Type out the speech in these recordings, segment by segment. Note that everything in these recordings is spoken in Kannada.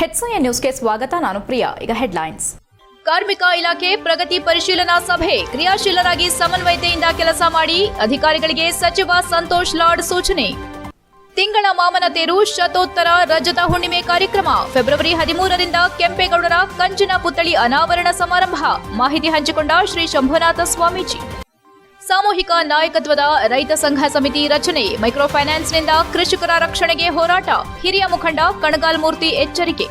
HCN ನ್ಯೂಸ್ಗೆ ಸ್ವಾಗತ. ನಾನು ಪ್ರಿಯಾ. ಈಗ ಹೆಡ್ಲೈನ್ಸ್. ಕಾರ್ಮಿಕ ಇಲಾಖೆ ಪ್ರಗತಿ ಪರಿಶೀಲನಾ ಸಭೆ. ಕ್ರಿಯಾಶೀಲರಾಗಿ ಸಮನ್ವಯತೆಯಿಂದ ಕೆಲಸ ಮಾಡಿ ಅಧಿಕಾರಿಗಳಿಗೆ ಸಚಿವ ಸಂತೋಷ್ ಲಾಡ್ ಸೂಚನೆ. ತಿಂಗಳ ಮಾಮನ ತೇರು ಶತೋತ್ತರ ರಜತ ಹುಣ್ಣಿಮೆ ಕಾರ್ಯಕ್ರಮ ಫೆಬ್ರವರಿ 13ರಿಂದ ಕೆಂಪೇಗೌಡರ ಕಂಚಿನ ಪುತ್ಥಳಿ ಅನಾವರಣ ಸಮಾರಂಭ. ಮಾಹಿತಿ ಹಂಚಿಕೊಂಡ ಶ್ರೀ ಶಂಭುನಾಥ ಸ್ವಾಮೀಜಿ. ಸಾಮೂಹಿಕ ನಾಯಕತ್ವದ ರೈತ ಸಂಘ ಸಮಿತಿ ರಚನೆ. ಮೈಕ್ರೋ ಫೈನಾನ್ಸ್ನಿಂದ ಕೃಷಿಕರ ರಕ್ಷಣೆಗೆ ಹೋರಾಟ. ಹಿರಿಯ ಮುಖಂಡ ಕಣಗಾಲ್ ಮೂರ್ತಿ ಎಚ್ಚರಿಕೆ.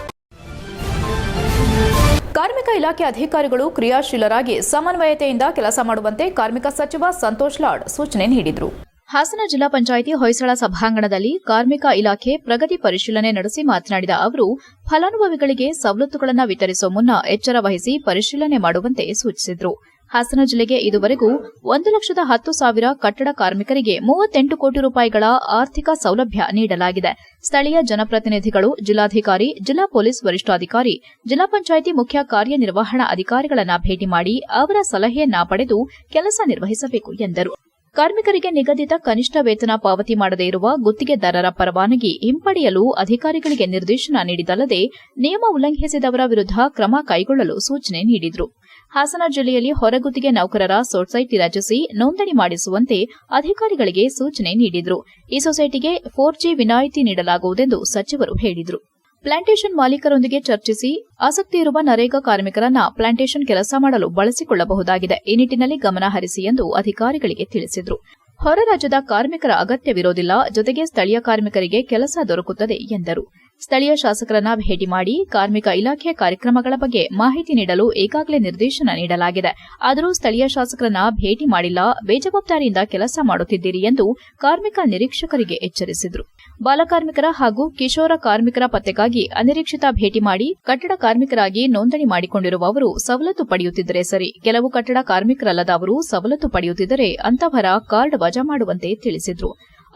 ಕಾರ್ಮಿಕ ಇಲಾಖೆ ಅಧಿಕಾರಿಗಳು ಕ್ರಿಯಾಶೀಲರಾಗಿ ಸಮನ್ವಯತೆಯಿಂದ ಕೆಲಸ ಮಾಡುವಂತೆ ಕಾರ್ಮಿಕ ಸಚಿವ ಸಂತೋಷ್ ಲಾಡ್ ಸೂಚನೆ ನೀಡಿದರು. ಹಾಸನ ಜಿಲ್ಲಾ ಪಂಚಾಯಿತಿ ಹೊಯ್ಸಳ ಸಭಾಂಗಣದಲ್ಲಿ ಕಾರ್ಮಿಕ ಇಲಾಖೆ ಪ್ರಗತಿ ಪರಿಶೀಲನೆ ನಡೆಸಿ ಮಾತನಾಡಿದ ಅವರು, ಫಲಾನುಭವಿಗಳಿಗೆ ಸವಲತ್ತುಗಳನ್ನು ವಿತರಿಸುವ ಮುನ್ನ ಎಚ್ಚರ ವಹಿಸಿ ಪರಿಶೀಲನೆ ಮಾಡುವಂತೆ ಸೂಚಿಸಿದರು. ಹಾಸನ ಜಿಲ್ಲೆಗೆ ಇದುವರೆಗೂ 1,10,000 ಕಟ್ಟಡ ಕಾರ್ಮಿಕರಿಗೆ 38 ಕೋಟಿ ರೂಪಾಯಿಗಳ ಆರ್ಥಿಕ ಸೌಲಭ್ಯ ನೀಡಲಾಗಿದೆ. ಸ್ಥಳೀಯ ಜನಪ್ರತಿನಿಧಿಗಳು, ಜಿಲ್ಲಾಧಿಕಾರಿ, ಜಿಲ್ಲಾ ಪೊಲೀಸ್ ವರಿಷ್ಠಾಧಿಕಾರಿ, ಜಿಲ್ಲಾ ಪಂಚಾಯಿತಿ ಮುಖ್ಯ ಕಾರ್ಯನಿರ್ವಹಣಾ ಅಧಿಕಾರಿಗಳನ್ನು ಭೇಟಿ ಮಾಡಿ ಅವರ ಸಲಹೆಯನ್ನ ಪಡೆದು ಕೆಲಸ ನಿರ್ವಹಿಸಬೇಕು ಎಂದರು. ಕಾರ್ಮಿಕರಿಗೆ ನಿಗದಿತ ಕನಿಷ್ಠ ವೇತನ ಪಾವತಿ ಮಾಡದೇ ಇರುವ ಗುತ್ತಿಗೆದಾರರ ಪರವಾನಗಿ ಹಿಂಪಡೆಯಲು ಅಧಿಕಾರಿಗಳಿಗೆ ನಿರ್ದೇಶನ ನೀಡಿದಲ್ಲದೆ ನಿಯಮ ಉಲ್ಲಂಘಿಸಿದವರ ವಿರುದ್ಧ ಕ್ರಮ ಕೈಗೊಳ್ಳಲು ಸೂಚನೆ ನೀಡಿದರು. ಹಾಸನ ಜಿಲ್ಲೆಯಲ್ಲಿ ಹೊರಗುತ್ತಿಗೆ ನೌಕರರ ಸೊಸೈಟಿ ರಚಿಸಿ ನೋಂದಣಿ ಮಾಡಿಸುವಂತೆ ಅಧಿಕಾರಿಗಳಿಗೆ ಸೂಚನೆ ನೀಡಿದರು. ಈ ಸೊಸೈಟಿಗೆ 4G ವಿನಾಯಿತಿ ನೀಡಲಾಗುವುದೆಂದು ಸಚಿವರು ಹೇಳಿದರು. ಪ್ಲಾಂಟೇಷನ್ ಮಾಲೀಕರೊಂದಿಗೆ ಚರ್ಚಿಸಿ ಆಸಕ್ತಿ ಇರುವ ನರೇಗಾ ಕಾರ್ಮಿಕರನ್ನ ಪ್ಲಾಂಟೇಷನ್ ಕೆಲಸ ಮಾಡಲು ಬಳಸಿಕೊಳ್ಳಬಹುದಾಗಿದೆ. ಈ ನಿಟ್ಟಿನಲ್ಲಿ ಗಮನ ಹರಿಸಿ ಎಂದು ಅಧಿಕಾರಿಗಳಿಗೆ ತಿಳಿಸಿದರು. ಹೊರ ರಾಜ್ಯದ ಕಾರ್ಮಿಕರ ಅಗತ್ಯವಿರೋದಿಲ್ಲ, ಜೊತೆಗೆ ಸ್ಥಳೀಯ ಕಾರ್ಮಿಕರಿಗೆ ಕೆಲಸ ದೊರಕುತ್ತದೆ ಎಂದರು. ಸ್ಥಳೀಯ ಶಾಸಕರನ್ನ ಭೇಟಿ ಮಾಡಿ ಕಾರ್ಮಿಕ ಇಲಾಖೆಯ ಕಾರ್ಯಕ್ರಮಗಳ ಬಗ್ಗೆ ಮಾಹಿತಿ ನೀಡಲು ಈಗಾಗಲೇ ನಿರ್ದೇಶನ ನೀಡಲಾಗಿದೆ. ಆದರೂ ಸ್ಥಳೀಯ ಶಾಸಕರನ್ನ ಭೇಟಿ ಮಾಡಿಲ್ಲ, ಬೇಜವಾಬ್ದಾರಿಯಿಂದ ಕೆಲಸ ಮಾಡುತ್ತಿದ್ದೀರಿ ಎಂದು ಕಾರ್ಮಿಕ ನಿರೀಕ್ಷಕರಿಗೆ ಎಚ್ಚರಿಸಿದರು. ಬಾಲಕಾರ್ಮಿಕರ ಹಾಗೂ ಕಿಶೋರ ಕಾರ್ಮಿಕರ ಪತ್ತೆಗಾಗಿ ಅನಿರೀಕ್ಷಿತ ಭೇಟಿ ಮಾಡಿ ಕಟ್ಟಡ ಕಾರ್ಮಿಕರಾಗಿ ನೋಂದಣಿ ಮಾಡಿಕೊಂಡಿರುವವರು ಸವಲತ್ತು ಪಡೆಯುತ್ತಿದ್ದರೆ ಸರಿ, ಕೆಲವು ಕಟ್ಟಡ ಕಾರ್ಮಿಕರಲ್ಲದವರು ಸವಲತ್ತು ಪಡೆಯುತ್ತಿದ್ದರೆ ಅಂತವರ ಕಾರ್ಡ್ ವಜಾ ಮಾಡುವಂತೆ ತಿಳಿಸಿದರು.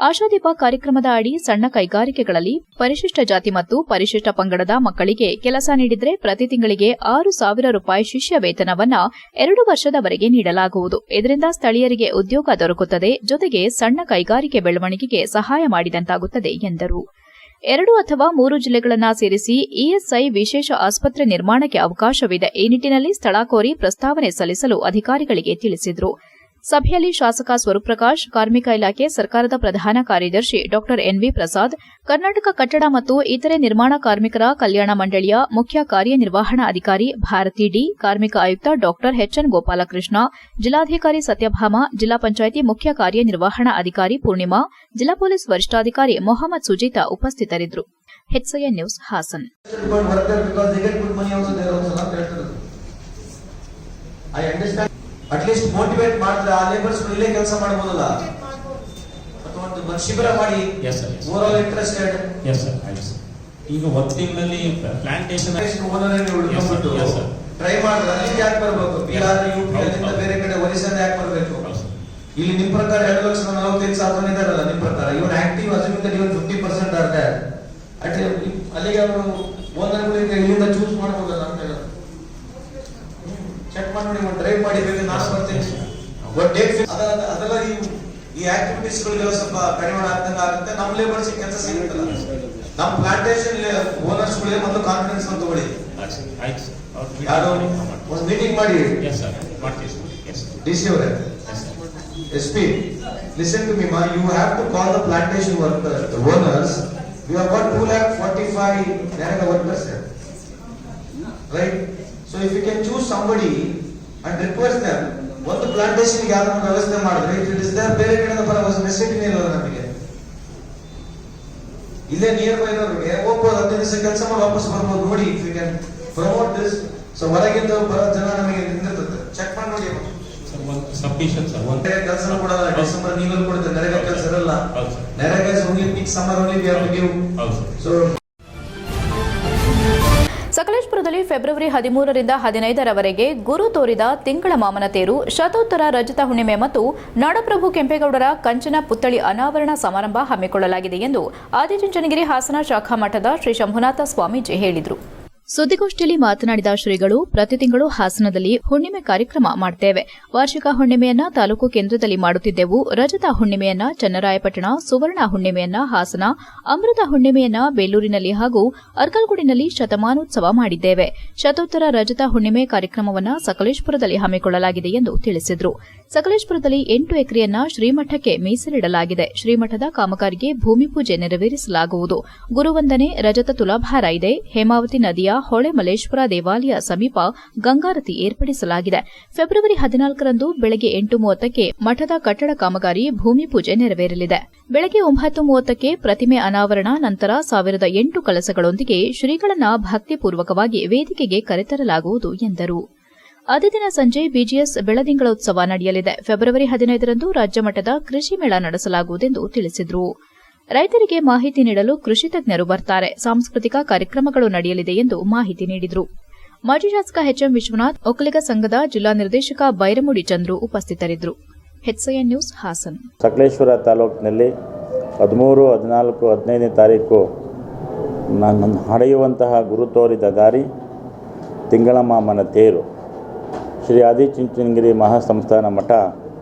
ಆಶಾದೀಪ ಕಾರ್ಯಕ್ರಮದ ಅಡಿ ಸಣ್ಣ ಕೈಗಾರಿಕೆಗಳಲ್ಲಿ ಪರಿಶಿಷ್ಟ ಜಾತಿ ಮತ್ತು ಪರಿಶಿಷ್ಟ ಪಂಗಡದ ಮಕ್ಕಳಿಗೆ ಕೆಲಸ ನೀಡಿದರೆ ಪ್ರತಿ ತಿಂಗಳಿಗೆ 6,000 ರೂಪಾಯಿ ಶಿಷ್ಯ ವೇತನವನ್ನ 2 ವರ್ಷದವರೆಗೆ ನೀಡಲಾಗುವುದು. ಇದರಿಂದ ಸ್ಥಳೀಯರಿಗೆ ಉದ್ಯೋಗ ದೊರಕುತ್ತದೆ, ಜೊತೆಗೆ ಸಣ್ಣ ಕೈಗಾರಿಕೆ ಬೆಳವಣಿಗೆಗೆ ಸಹಾಯ ಮಾಡಿದಂತಾಗುತ್ತದೆ ಎಂದರು. 2 ಅಥವಾ 3 ಜಿಲ್ಲೆಗಳನ್ನು ಸೇರಿಸಿ ಇಎಸ್ಐ ವಿಶೇಷ ಆಸ್ಪತ್ರೆ ನಿರ್ಮಾಣಕ್ಕೆ ಅವಕಾಶವಿದೆ. ಈ ನಿಟ್ಟಿನಲ್ಲಿ ಸ್ಥಳ ಕೋರಿ ಪ್ರಸ್ತಾವನೆ ಸಲ್ಲಿಸಲು ಅಧಿಕಾರಿಗಳಿಗೆ ತಿಳಿಸಿದರು. ಸಭೆಯಲ್ಲಿ ಶಾಸಕ ಸ್ವರೂಪ್ರಕಾಶ್, ಕಾರ್ಮಿಕ ಇಲಾಖೆ ಸರ್ಕಾರದ ಪ್ರಧಾನ ಕಾರ್ಯದರ್ಶಿ ಡಾ ಎನ್ವಿ ಪ್ರಸಾದ್, ಕರ್ನಾಟಕ ಕಟ್ಟಡ ಮತ್ತು ಇತರೆ ನಿರ್ಮಾಣ ಕಾರ್ಮಿಕರ ಕಲ್ಯಾಣ ಮಂಡಳಿಯ ಮುಖ್ಯ ಕಾರ್ಯನಿರ್ವಹಣಾ ಅಧಿಕಾರಿ ಭಾರತಿ ಡಿ, ಕಾರ್ಮಿಕ ಆಯುಕ್ತ ಡಾ ಎಚ್ಎನ್ ಗೋಪಾಲಕೃಷ್ಣ, ಜಿಲ್ಲಾಧಿಕಾರಿ ಸತ್ಯಭಾಮ, ಜಿಲ್ಲಾ ಪಂಚಾಯಿತಿ ಮುಖ್ಯ ಕಾರ್ಯನಿರ್ವಹಣಾ ಅಧಿಕಾರಿ ಪೂರ್ಣಿಮಾ, ಜಿಲ್ಲಾ ಪೊಲೀಸ್ ವರಿಷ್ಠಾಧಿಕಾರಿ ಮೊಹಮ್ಮದ್ ಸುಜೀತಾ ಉಪಸ್ಥಿತರಿದ್ದರು. HCN news Hassan. At least motivate ಮಾಡಿದ್ರೆ ಆ ಲೇಬರ್ಸ್ ಇಲ್ಲೇ ಕೆಲಸ ಮಾಡಬಹುದಲ್ಲ, ಅಥವಾ ಒಂದು ಶಿಬಿರ ಮಾಡಿ ಓವರ್ ಇಂಟ್ರೆಸ್ಟೆಡ್. ಈಗ ಒಂದು ತಿಂಗಳಲ್ಲಿ ಪ್ಲಾಂಟೇಶನ್ ಉಳ್ಕೊಂಡ್ಬಿಟ್ಟು ಟ್ರೈ ಮಾಡಿದ್ರೆ ಅಲ್ಲಿ ಯಾಕೆ ಬರ್ಬೇಕು? ಬಿಹಾರ, ಯುಪಿ ಅಲ್ಲಿಂದ ಬೇರೆ ಕಡೆ ಒರಿಸ್ಸಾದ ಯಾಕೆ ಬರ್ಬೇಕು? ಇಲ್ಲಿ ನಿಮ್ ಪ್ರಕಾರ 2,45,000 ಇದಾರಲ್ಲ, ನಿಮ್ ಪ್ರಕಾರ ಇವನ್ ಆಕ್ಟಿವ್ ಅಸ್ಯೂಮಿಂಗ್ ಇವನ್ 50% ಆದ್ರೆ ಅಲ್ಲಿಗೆ ಅವರು ಓನರ್ಗಳಿಗೆ ಇಲ್ಲಿಂದ ಚೂಸ್ ಮಾಡಬಹುದಲ್ಲ ಅಂತ ಹೇಳೋದು. ಚೆಕ್ ಮಾಡಿ ನೋಡಿ, ಡ್ರೈವ್ ಮಾಡಿ ಬೇಗ ನಾನು ಬರ್ತೇನೆ. ಅದೆಲ್ಲ ಈ ಆಕ್ಟಿವಿಟೀಸ್ ಗಳಿಗೆಲ್ಲ ಸ್ವಲ್ಪ ಕಡಿಮೆ ಆಗ್ದಂಗೆ ಆಗುತ್ತೆ. ನಮ್ಮ ಲೇಬರ್ಸ್ ಕೆಲಸ ಸಿಗುತ್ತಲ್ಲ, ನಮ್ಮ ಪ್ಲಾಂಟೇಶನ್ ಓನರ್ಸ್ ಗಳಿಗೆ ಒಂದು ಕಾನ್ಫಿಡೆನ್ಸ್ ಅಂತ ತಗೊಳ್ಳಿ. ಯಾರು ಒಂದು ಮೀಟಿಂಗ್ ಮಾಡಿ DC ಅವರೇ, SP, listen to me ma, you have to call the plantation workers, the owners. We have got 245 Narega workers here, right? So if you can choose somebody and request them, one the plantation ಗೆ ಯಾರನ್ನ ವ್ಯವಸ್ಥೆ ಮಾಡಿದ್ರೆ ಇಟ್ ಇಸ್ ದೇರ್, ಬೇರೆ ಕಡೆಯಿಂದ ಬರೋ ನೆಸೆಸಿಟಿ ಇಲ್ಲ ನಮಗೆ. ಇಲ್ಲೇ ನಿಯರ್ ಬೈ ಇರೋರಿಗೆ ಹೋಗ್ಬೋದು, 15 ದಿವಸ ಕೆಲಸ ಮಾಡಿ ವಾಪಸ್ ಬರ್ಬೋದು. ನೋಡಿ, if you can promote this. So ಹೊರಗಿಂದ ಬರೋ ಜನ ನಮಗೆ ನಿಂದಿರ್ತದೆ, ಚೆಕ್ ಮಾಡಿ ನೋಡಿ. ಕೆಲಸ ಕೊಡಲ್ಲ, ಡಿಸೆಂಬರ್ ನೀವಲ್ಲಿ ಕೊಡುತ್ತೆ, ನರೇಗಾ ಕೆಲಸ ಇರಲ್ಲ. NREGA is only peak summer, only we have to give. So ಸಕಲೇಶಪುರದಲ್ಲಿ ಫೆಬ್ರವರಿ 13ರಿಂದ 15ರವರೆಗೆ ಗುರು ತೋರಿದ ತಿಂಗಳ ಮಾಮನ ತೇರು, ಶತೋತ್ತರ ರಜತ ಹುಣ್ಣಿಮೆ ಮತ್ತು ನಾಡಪ್ರಭು ಕೆಂಪೇಗೌಡರ ಕಂಚಿನ ಪುತ್ಥಳಿ ಅನಾವರಣ ಸಮಾರಂಭ ಹಮ್ಮಿಕೊಳ್ಳಲಾಗಿದೆ ಎಂದು ಆದಿಚುಂಚನಗಿರಿ ಹಾಸನ ಶಾಖಾ ಮಠದ ಶ್ರೀ ಶಂಭುನಾಥ ಸ್ವಾಮೀಜಿ ಹೇಳಿದರು. ಸುದ್ದಿಗೋಷ್ಠಿಯಲ್ಲಿ ಮಾತನಾಡಿದ ಶ್ರೀಗಳು ಪ್ರತಿ ತಿಂಗಳು ಹಾಸನದಲ್ಲಿ ಹುಣ್ಣಿಮೆ ಕಾರ್ಯಕ್ರಮ ಮಾಡ್ತೇವೆ. ವಾರ್ಷಿಕ ಹುಣ್ಣಿಮೆಯನ್ನ ತಾಲೂಕು ಕೇಂದ್ರದಲ್ಲಿ ಮಾಡುತ್ತಿದ್ದೆವು. ರಜತ ಹುಣ್ಣಿಮೆಯನ್ನ ಚನ್ನರಾಯಪಟ್ಟಣ, ಸುವರ್ಣ ಹುಣ್ಣಿಮೆಯನ್ನ ಹಾಸನ, ಅಮೃತ ಹುಣ್ಣಿಮೆಯನ್ನ ಬೇಲೂರಿನಲ್ಲಿ ಹಾಗೂ ಅರ್ಕಲ್ಗೂಡಿನಲ್ಲಿ ಶತಮಾನೋತ್ಸವ ಮಾಡಿದ್ದೇವೆ. ಶತೋತ್ತರ ರಜತ ಹುಣ್ಣಿಮೆ ಕಾರ್ಯಕ್ರಮವನ್ನು ಸಕಲೇಶಪುರದಲ್ಲಿ ಹಮ್ಮಿಕೊಳ್ಳಲಾಗಿದೆ ಎಂದು ತಿಳಿಸಿದರು. ಸಕಲೇಶಪುರದಲ್ಲಿ 8 ಎಕರೆಯನ್ನ ಶ್ರೀಮಠಕ್ಕೆ ಮೀಸಲಿಡಲಾಗಿದೆ. ಶ್ರೀಮಠದ ಕಾಮಗಾರಿಗೆ ಭೂಮಿ ಪೂಜೆ ನೆರವೇರಿಸಲಾಗುವುದು. ಗುರುವಂದನೆ, ರಜತ ತುಲಾಭಾರ ಇದೆ. ಹೇಮಾವತಿ ನದಿಯ ಹೊಳೆಮಲೇಶ್ವರ ದೇವಾಲಯ ಸಮೀಪ ಗಂಗಾರತಿ ಏರ್ಪಡಿಸಲಾಗಿದೆ. ಫೆಬ್ರವರಿ 14ರಂದು ಬೆಳಗ್ಗೆ 8:30ಕ್ಕೆ ಮಠದ ಕಟ್ಟಡ ಕಾಮಗಾರಿ ಭೂಮಿ ಪೂಜೆ ನೆರವೇರಲಿದೆ. ಬೆಳಗ್ಗೆ 9:30ಕ್ಕೆ ಪ್ರತಿಮೆ ಅನಾವರಣ, ನಂತರ 1008 ಕಲಸಗಳೊಂದಿಗೆ ಶ್ರೀಗಳನ್ನ ಭಕ್ತಿಪೂರ್ವಕವಾಗಿ ವೇದಿಕೆಗೆ ಕರೆತರಲಾಗುವುದು ಎಂದರು. ಅದೇ ದಿನ ಸಂಜೆ ಬಿಜಿಎಸ್ ಬೆಳದಿಂಗಳೋತ್ಸವ ನಡೆಯಲಿದೆ. ಫೆಬ್ರವರಿ 15ರಂದು ರಾಜ್ಯ ಮಟ್ಟದ ಕೃಷಿ ಮೇಳ ನಡೆಸಲಾಗುವುದೆಂದು ತಿಳಿಸಿದರು. ರೈತರಿಗೆ ಮಾಹಿತಿ ನೀಡಲು ಕೃಷಿ ತಜ್ಞರು ಬರ್ತಾರೆ. ಸಾಂಸ್ಕೃತಿಕ ಕಾರ್ಯಕ್ರಮಗಳು ನಡೆಯಲಿದೆ ಎಂದು ಮಾಹಿತಿ ನೀಡಿದರು. ಮಾಜಿ ಶಾಸಕ ಎಚ್ಎಂ ವಿಶ್ವನಾಥ್, ಒಕ್ಕಲಿಗ ಸಂಘದ ಜಿಲ್ಲಾ ನಿರ್ದೇಶಕ ಬೈರಮುಡಿ ಚಂದ್ರು ಉಪಸ್ಥಿತರಿದ್ದರು. HCN news Haasan. ಸಕಲೇಶ್ವರ ತಾಲೂಕಿನಲ್ಲಿ 13, 14, 15ನೇ ತಾರೀಕು ನಡೆಯುವಂತಹ ಗುರು ತೋರಿದ ದಾರಿ ತಿಂಗಳ ಮಾಮನ ತೇರು ಶ್ರೀ ಆದಿಚುಂಚನಗಿರಿ ಮಹಾಸಂಸ್ಥಾನ ಮಠ,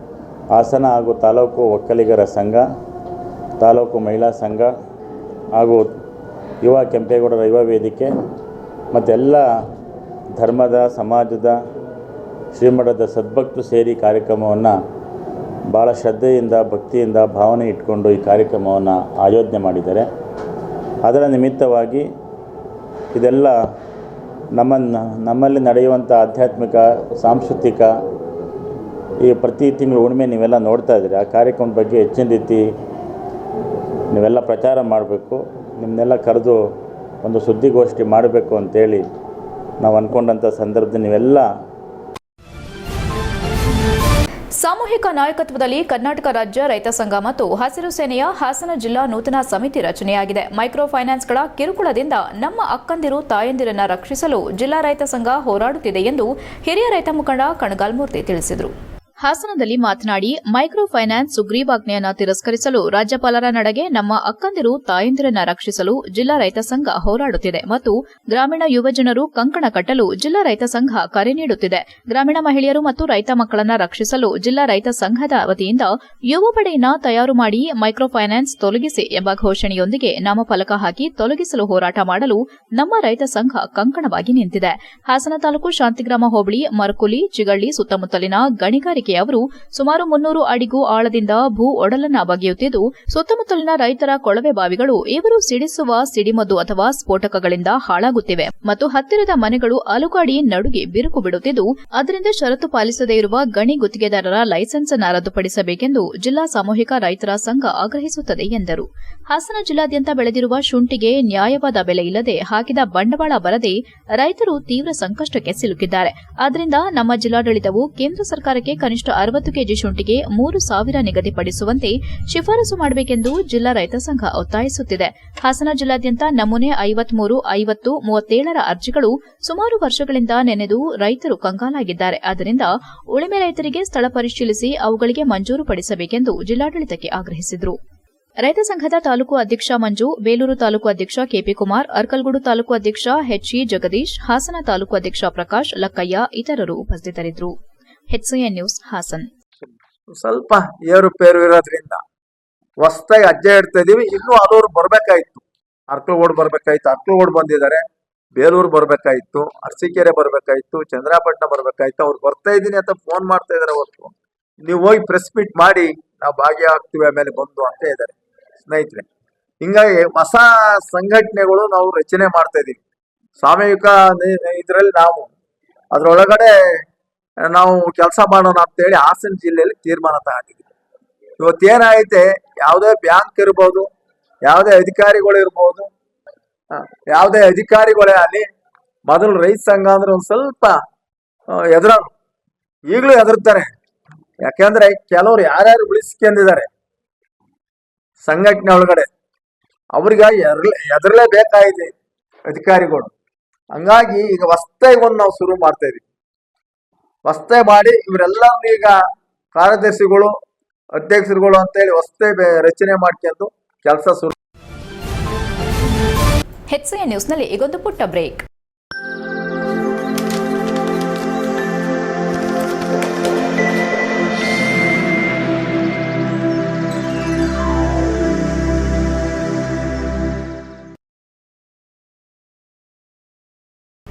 ಹಾಸನ ಹಾಗೂ ತಾಲೂಕು ಒಕ್ಕಲಿಗರ ಸಂಘ, ತಾಲೂಕು ಮಹಿಳಾ ಸಂಘ ಹಾಗೂ ಯುವ ಕೆಂಪೇಗೌಡರ ಯುವ ವೇದಿಕೆ ಮತ್ತೆಲ್ಲ ಧರ್ಮದ, ಸಮಾಜದ, ಶ್ರೀಮಠದ ಸದ್ಭಕ್ತರು ಸೇರಿ ಕಾರ್ಯಕ್ರಮವನ್ನು ಭಾಳ ಶ್ರದ್ಧೆಯಿಂದ, ಭಕ್ತಿಯಿಂದ, ಭಾವನೆ ಇಟ್ಕೊಂಡು ಈ ಕಾರ್ಯಕ್ರಮವನ್ನು ಆಯೋಜನೆ ಮಾಡಿದ್ದಾರೆ. ಅದರ ನಿಮಿತ್ತವಾಗಿ ಇದೆಲ್ಲ ನಮ್ಮಲ್ಲಿ ನಡೆಯುವಂಥ ಆಧ್ಯಾತ್ಮಿಕ, ಸಾಂಸ್ಕೃತಿಕ ಈ ಪ್ರತಿ ತಿಂಗಳು ಹುಣ್ಣಿಮೆ ನೀವೆಲ್ಲ ನೋಡ್ತಾ ಇದ್ದೀರಿ. ಆ ಕಾರ್ಯಕ್ರಮದ ಬಗ್ಗೆ ಹೆಚ್ಚಿನ ರೀತಿ ನೀವೆಲ್ಲ ಪ್ರಚಾರ ಮಾಡಬೇಕು. ನಿಮ್ಮನ್ನೆಲ್ಲ ಕರೆದು ಒಂದು ಸುದ್ದಿಗೋಷ್ಠಿ ಮಾಡಬೇಕು ಅಂತೇಳಿ ನಾವು ಅಂದ್ಕೊಂಡಂಥ ಸಂದರ್ಭದಲ್ಲಿ ನೀವೆಲ್ಲ ಸಾಮೂಹಿಕ ನಾಯಕತ್ವದಲ್ಲಿ ಕರ್ನಾಟಕ ರಾಜ್ಯ ರೈತ ಸಂಘ ಮತ್ತು ಹಸಿರು ಸೇನೆಯ ಹಾಸನ ಜಿಲ್ಲಾ ನೂತನ ಸಮಿತಿ ರಚನೆಯಾಗಿದೆ. ಮೈಕ್ರೋ ಫೈನಾನ್ಸ್ಗಳ ಕಿರುಕುಳದಿಂದ ನಮ್ಮ ಅಕ್ಕಂದಿರು, ತಾಯಂದಿರನ್ನ ರಕ್ಷಿಸಲು ಜಿಲ್ಲಾ ರೈತ ಸಂಘ ಹೋರಾಡುತ್ತಿದೆ ಎಂದು ಹಿರಿಯ ರೈತ ಮುಖಂಡ ಕಣಗಾಲ್ಮೂರ್ತಿ ತಿಳಿಸಿದರು. ಹಾಸನದಲ್ಲಿ ಮಾತನಾಡಿ, ಮೈಕ್ರೋ ಫೈನಾನ್ಸ್ ಸುಗ್ರೀವಾಜ್ಞೆಯನ್ನು ತಿರಸ್ಕರಿಸಲು ರಾಜ್ಯಪಾಲರ ನಡೆಗೆ ನಮ್ಮ ಅಕ್ಕಂದಿರು, ತಾಯಂದಿರನ್ನ ರಕ್ಷಿಸಲು ಜಿಲ್ಲಾ ರೈತ ಸಂಘ ಹೋರಾಡುತ್ತಿದೆ ಮತ್ತು ಗ್ರಾಮೀಣ ಯುವಜನರು ಕಂಕಣ ಕಟ್ಟಲು ಜಿಲ್ಲಾ ರೈತ ಸಂಘ ಕರೆ ನೀಡುತ್ತಿದೆ. ಗ್ರಾಮೀಣ ಮಹಿಳೆಯರು ಮತ್ತು ರೈತ ಮಕ್ಕಳನ್ನ ರಕ್ಷಿಸಲು ಜಿಲ್ಲಾ ರೈತ ಸಂಘದ ವತಿಯಿಂದ ಯುವ ಪಡೆಯನ್ನ ತಯಾರು ಮಾಡಿ ಮೈಕ್ರೋ ಫೈನಾನ್ಸ್ ತೊಲಗಿಸಿ ಎಂಬ ಘೋಷಣೆಯೊಂದಿಗೆ ನಾಮಫಲಕ ಹಾಕಿ ತೊಲಗಿಸಲು ಹೋರಾಟ ಮಾಡಲು ನಮ್ಮ ರೈತ ಸಂಘ ಕಂಕಣವಾಗಿ ನಿಂತಿದೆ. ಹಾಸನ ತಾಲೂಕು ಶಾಂತಿಗ್ರಾಮ ಹೋಬಳಿ ಮರಕುಲಿ, ಚಿಗಳ್ಳಿ ಸುತ್ತಮುತ್ತಲಿನ ಗಣಿಗಾರಿಕೆ ಅವರು ಸುಮಾರು 300 ಅಡಿಗೂ ಆಳದಿಂದ ಭೂ ಒಡಲನ್ನ ಬಗೆಯುತ್ತಿದ್ದು, ಸುತ್ತಮುತ್ತಲಿನ ರೈತರ ಕೊಳವೆ ಬಾವಿಗಳು ಇವರು ಸಿಡಿಸುವ ಸಿಡಿಮದ್ದು ಅಥವಾ ಸ್ಫೋಟಕಗಳಿಂದ ಹಾಳಾಗುತ್ತಿವೆ ಮತ್ತು ಹತ್ತಿರದ ಮನೆಗಳು ಅಲುಗಾಡಿ ನಡುಗಿ ಬಿರುಕು ಬಿಡುತ್ತಿದ್ದು, ಅದರಿಂದ ಷರತ್ತು ಪಾಲಿಸದೇ ಇರುವ ಗಣಿ ಗುತ್ತಿಗೆದಾರರ ಲೈಸೆನ್ಸ್ ಅನ್ನು ರದ್ದುಪಡಿಸಬೇಕೆಂದು ಜಿಲ್ಲಾ ಸಾಮೂಹಿಕ ರೈತರ ಸಂಘ ಆಗ್ರಹಿಸುತ್ತದೆ ಎಂದರು. ಹಾಸನ ಜಿಲ್ಲಾದ್ಯಂತ ಬೆಳೆದಿರುವ ಶುಂಠಿಗೆ ನ್ಯಾಯವಾದ ಬೆಲೆ ಇಲ್ಲದೆ ಹಾಕಿದ ಬಂಡವಾಳ ಬರದೆ ರೈತರು ತೀವ್ರ ಸಂಕಷ್ಟಕ್ಕೆ ಸಿಲುಕಿದ್ದಾರೆ. ಆದ್ದರಿಂದ ನಮ್ಮ ಜಿಲ್ಲಾಡಳಿತವು ಕೇಂದ್ರ ಸರ್ಕಾರಕ್ಕೆ ಕನಿಷ್ಠ 60 ಕೆಜಿ ಶುಂಠಿಗೆ 3,000 ನಿಗದಿಪಡಿಸುವಂತೆ ಶಿಫಾರಸು ಮಾಡಬೇಕೆಂದು ಜಿಲ್ಲಾ ರೈತ ಸಂಘ ಒತ್ತಾಯಿಸುತ್ತಿದೆ. ಹಾಸನ ಜಿಲ್ಲಾದ್ಯಂತ ನಮೂನೆ 53, 50, 37ರ ಅರ್ಜಿಗಳು ಸುಮಾರು ವರ್ಷಗಳಿಂದ ನೆನೆದು ರೈತರು ಕಂಗಾಲಾಗಿದ್ದಾರೆ. ಆದ್ದರಿಂದ ಉಳಿಮೆ ರೈತರಿಗೆ ಸ್ಥಳ ಪರಿಶೀಲಿಸಿ ಅವುಗಳಿಗೆ ಮಂಜೂರು ಪಡಿಸಬೇಕೆಂದು ಜಿಲ್ಲಾಡಳಿತಕ್ಕೆ ಆಗ್ರಹಿಸಿದರು. ರೈತ ಸಂಘದ ತಾಲೂಕು ಅಧ್ಯಕ್ಷ ಮಂಜು, ಬೇಲೂರು ತಾಲೂಕು ಅಧ್ಯಕ್ಷ ಕೆಪಿ ಕುಮಾರ್, ಅರ್ಕಲ್ಗೂಡು ತಾಲೂಕು ಅಧ್ಯಕ್ಷ HE ಜಗದೀಶ್, ಹಾಸನ ತಾಲೂಕು ಅಧ್ಯಕ್ಷ ಪ್ರಕಾಶ್, ಲಕ್ಕಯ್ಯ ಇತರರು ಉಪಸ್ಥಿತರಿದ್ದರು. HCN news Hassan. ಸ್ವಲ್ಪ ಏರುಪೇರು ಇರೋದ್ರಿಂದ ಹೊಸದಾಗಿ ಅಜ್ಜೆ ಇಡ್ತಾ ಇದೀವಿ. ಇನ್ನೂ ಹಲವರು ಬರ್ಬೇಕಾಯ್ತು. ಅರ್ಕಲ್ಗೋಡು ಬರ್ಬೇಕಾಯ್ತು, ಅರ್ಕಲ್ಗೋಡು ಬಂದಿದ್ದಾರೆ. ಬೇಲೂರು ಬರ್ಬೇಕಾಯ್ತು, ಅರಸೀಕೆರೆ ಬರ್ಬೇಕಾಯ್ತು, ಚಂದ್ರಾಪಟ್ಟಣ ಬರ್ಬೇಕಾಯ್ತು. ಅವ್ರು ಬರ್ತಾ ಇದ್ದೀನಿ ಅಂತ ಫೋನ್ ಮಾಡ್ತಾ ಇದಾರೆ. ಹೊತ್ತು ನೀವು ಹೋಗಿ ಪ್ರೆಸ್ ಮೀಟ್ ಮಾಡಿ ನಾವು ಭಾಗಿಯಾಗ್ತೀವಿ ಆಮೇಲೆ ಬಂದು ಅಂತ ಇದ್ದಾರೆ ಸ್ನೇಹಿತರೆ. ಹಿಂಗಾಗಿ ಹೊಸ ಸಂಘಟನೆಗಳು ನಾವು ರಚನೆ ಮಾಡ್ತಾ ಇದೀವಿ. ಸಾಮೂಹಿಕ ಇದ್ರಲ್ಲಿ ನಾವು ಅದ್ರೊಳಗಡೆ ನಾವು ಕೆಲಸ ಮಾಡೋಣ ಅಂತೇಳಿ ಹಾಸನ ಜಿಲ್ಲೆಯಲ್ಲಿ ತೀರ್ಮಾನ ತಗೊಂಡಿದ್ದೀವಿ. ಇವತ್ತೇನಾಯ್ತೆ, ಯಾವುದೇ ಬ್ಯಾಂಕ್ ಇರ್ಬೋದು, ಯಾವುದೇ ಅಧಿಕಾರಿಗಳು ಇರ್ಬೋದು, ಯಾವುದೇ ಅಧಿಕಾರಿಗಳೇ ಅಲ್ಲಿ ಮೊದಲು ರೈತ ಸಂಘ ಅಂದ್ರೆ ಒಂದ್ ಸ್ವಲ್ಪ ಎದುರರು, ಈಗಲೂ ಎದುರ್ತಾರೆ. ಯಾಕೆಂದ್ರೆ ಕೆಲವ್ರು ಯಾರ್ಯಾರು ಉಳಿಸ್ಕೊಂಡಿದ್ದಾರೆ ಸಂಘಟನೆ ಒಳಗಡೆ, ಅವ್ರಿಗೆ ಎದುರಲೇಬೇಕಾಗಿದೆ ಅಧಿಕಾರಿಗಳು. ಹಂಗಾಗಿ ಈಗ ಹೊಸದಾಗಿ ಒಂದು ನಾವು ಶುರು ಮಾಡ್ತಾ ಇದೀವಿ. ಹೊಸದಾಗಿ ಮಾಡಿ ಇವರೆಲ್ಲರೂ ಈಗ ಕಾರ್ಯದರ್ಶಿಗಳು, ಅಧ್ಯಕ್ಷರುಗಳು ಅಂತೇಳಿ ಹೊಸದಾಗಿ ರಚನೆ ಮಾಡ್ಕೊಂಡು ಕೆಲಸ ಶುರು. HCN ನ್ಯೂಸ್ನಲ್ಲಿ ಈಗೊಂದು ಪುಟ್ಟ ಬ್ರೇಕ್.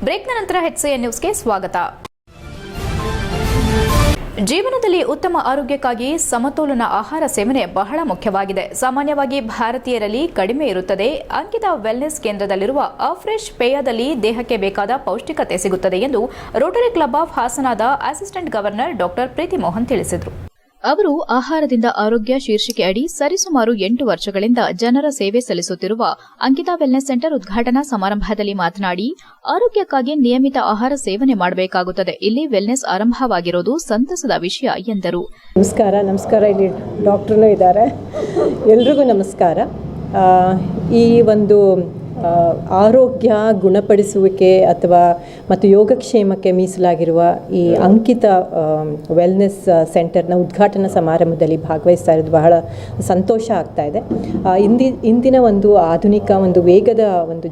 ಬ್ರೇಕ್ನ ನಂತರ HCN ನ್ಯೂಸ್ಗೆ ಸ್ವಾಗತ. ಜೀವನದಲ್ಲಿ ಉತ್ತಮ ಆರೋಗ್ಯಕ್ಕಾಗಿ ಸಮತೋಲನ ಆಹಾರ ಸೇವನೆ ಬಹಳ ಮುಖ್ಯವಾಗಿದೆ. ಸಾಮಾನ್ಯವಾಗಿ ಭಾರತೀಯರಲ್ಲಿ ಕಡಿಮೆ ಇರುತ್ತದೆ. ಅಂಕಿತ ವೆಲ್ನೆಸ್ ಕೇಂದ್ರದಲ್ಲಿರುವ ಅಫ್ರೆಶ್ ಪೇಯದಲ್ಲಿ ದೇಹಕ್ಕೆ ಬೇಕಾದ ಪೌಷ್ಟಿಕತೆ ಸಿಗುತ್ತದೆ ಎಂದು ರೋಟರಿ ಕ್ಲಬ್ ಆಫ್ ಹಾಸನದ ಅಸಿಸ್ಟೆಂಟ್ ಗವರ್ನರ್ ಡಾಕ್ಟರ್ ಪ್ರೀತಿ ಮೋಹನ್ ತಿಳಿಸಿದರು. ಅವರು ಆಹಾರದಿಂದ ಆರೋಗ್ಯ ಶೀರ್ಷಿಕೆ ಅಡಿ ಸರಿಸುಮಾರು 8 ವರ್ಷಗಳಿಂದ ಜನರ ಸೇವೆ ಸಲ್ಲಿಸುತ್ತಿರುವ ಅಂಕಿತಾ ವೆಲ್ನೆಸ್ ಸೆಂಟರ್ ಉದ್ಘಾಟನಾ ಸಮಾರಂಭದಲ್ಲಿ ಮಾತನಾಡಿ, ಆರೋಗ್ಯಕ್ಕಾಗಿ ನಿಯಮಿತ ಆಹಾರ ಸೇವನೆ ಮಾಡಬೇಕಾಗುತ್ತದೆ. ಇಲ್ಲಿ ವೆಲ್ನೆಸ್ ಆರಂಭವಾಗಿರೋದು ಸಂತಸದ ವಿಷಯ ಎಂದರು. ನಮಸ್ಕಾರ. ಇಲ್ಲಿ ಡಾಕ್ಟ್ರೂ ಇದ್ದಾರೆ. ಎಲ್ರಿಗೂ ನಮಸ್ಕಾರ. ಈ ಒಂದು ಆರೋಗ್ಯ ಗುಣಪಡಿಸುವಿಕೆ ಮತ್ತು ಯೋಗಕ್ಷೇಮಕ್ಕೆ ಮೀಸಲಾಗಿರುವ ಈ ಅಂಕಿತ ವೆಲ್ನೆಸ್ ಸೆಂಟರ್ನ ಉದ್ಘಾಟನಾ ಸಮಾರಂಭದಲ್ಲಿ ಭಾಗವಹಿಸ್ತಾ ಇರೋದು ಬಹಳ ಸಂತೋಷ ಆಗ್ತಾ ಇದೆ. ಇಂದಿನ ಒಂದು ಆಧುನಿಕ ಒಂದು ವೇಗದ ಒಂದು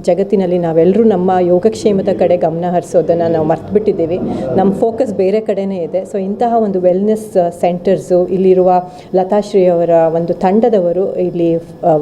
ಜಗತ್ತಿನಲ್ಲಿ ನಾವೆಲ್ಲರೂ ನಮ್ಮ ಯೋಗಕ್ಷೇಮದ ಕಡೆ ಗಮನ ಹರಿಸೋದನ್ನು ನಾವು ಮರ್ತುಬಿಟ್ಟಿದ್ದೀವಿ. ನಮ್ಮ ಫೋಕಸ್ ಬೇರೆ ಕಡೆನೇ ಇದೆ. ಸೊ ಇಂತಹ ಒಂದು ವೆಲ್ನೆಸ್ ಸೆಂಟರ್ಸು, ಇಲ್ಲಿರುವ ಲತಾಶ್ರೀ ಅವರ ಒಂದು ತಂಡದವರು ಇಲ್ಲಿ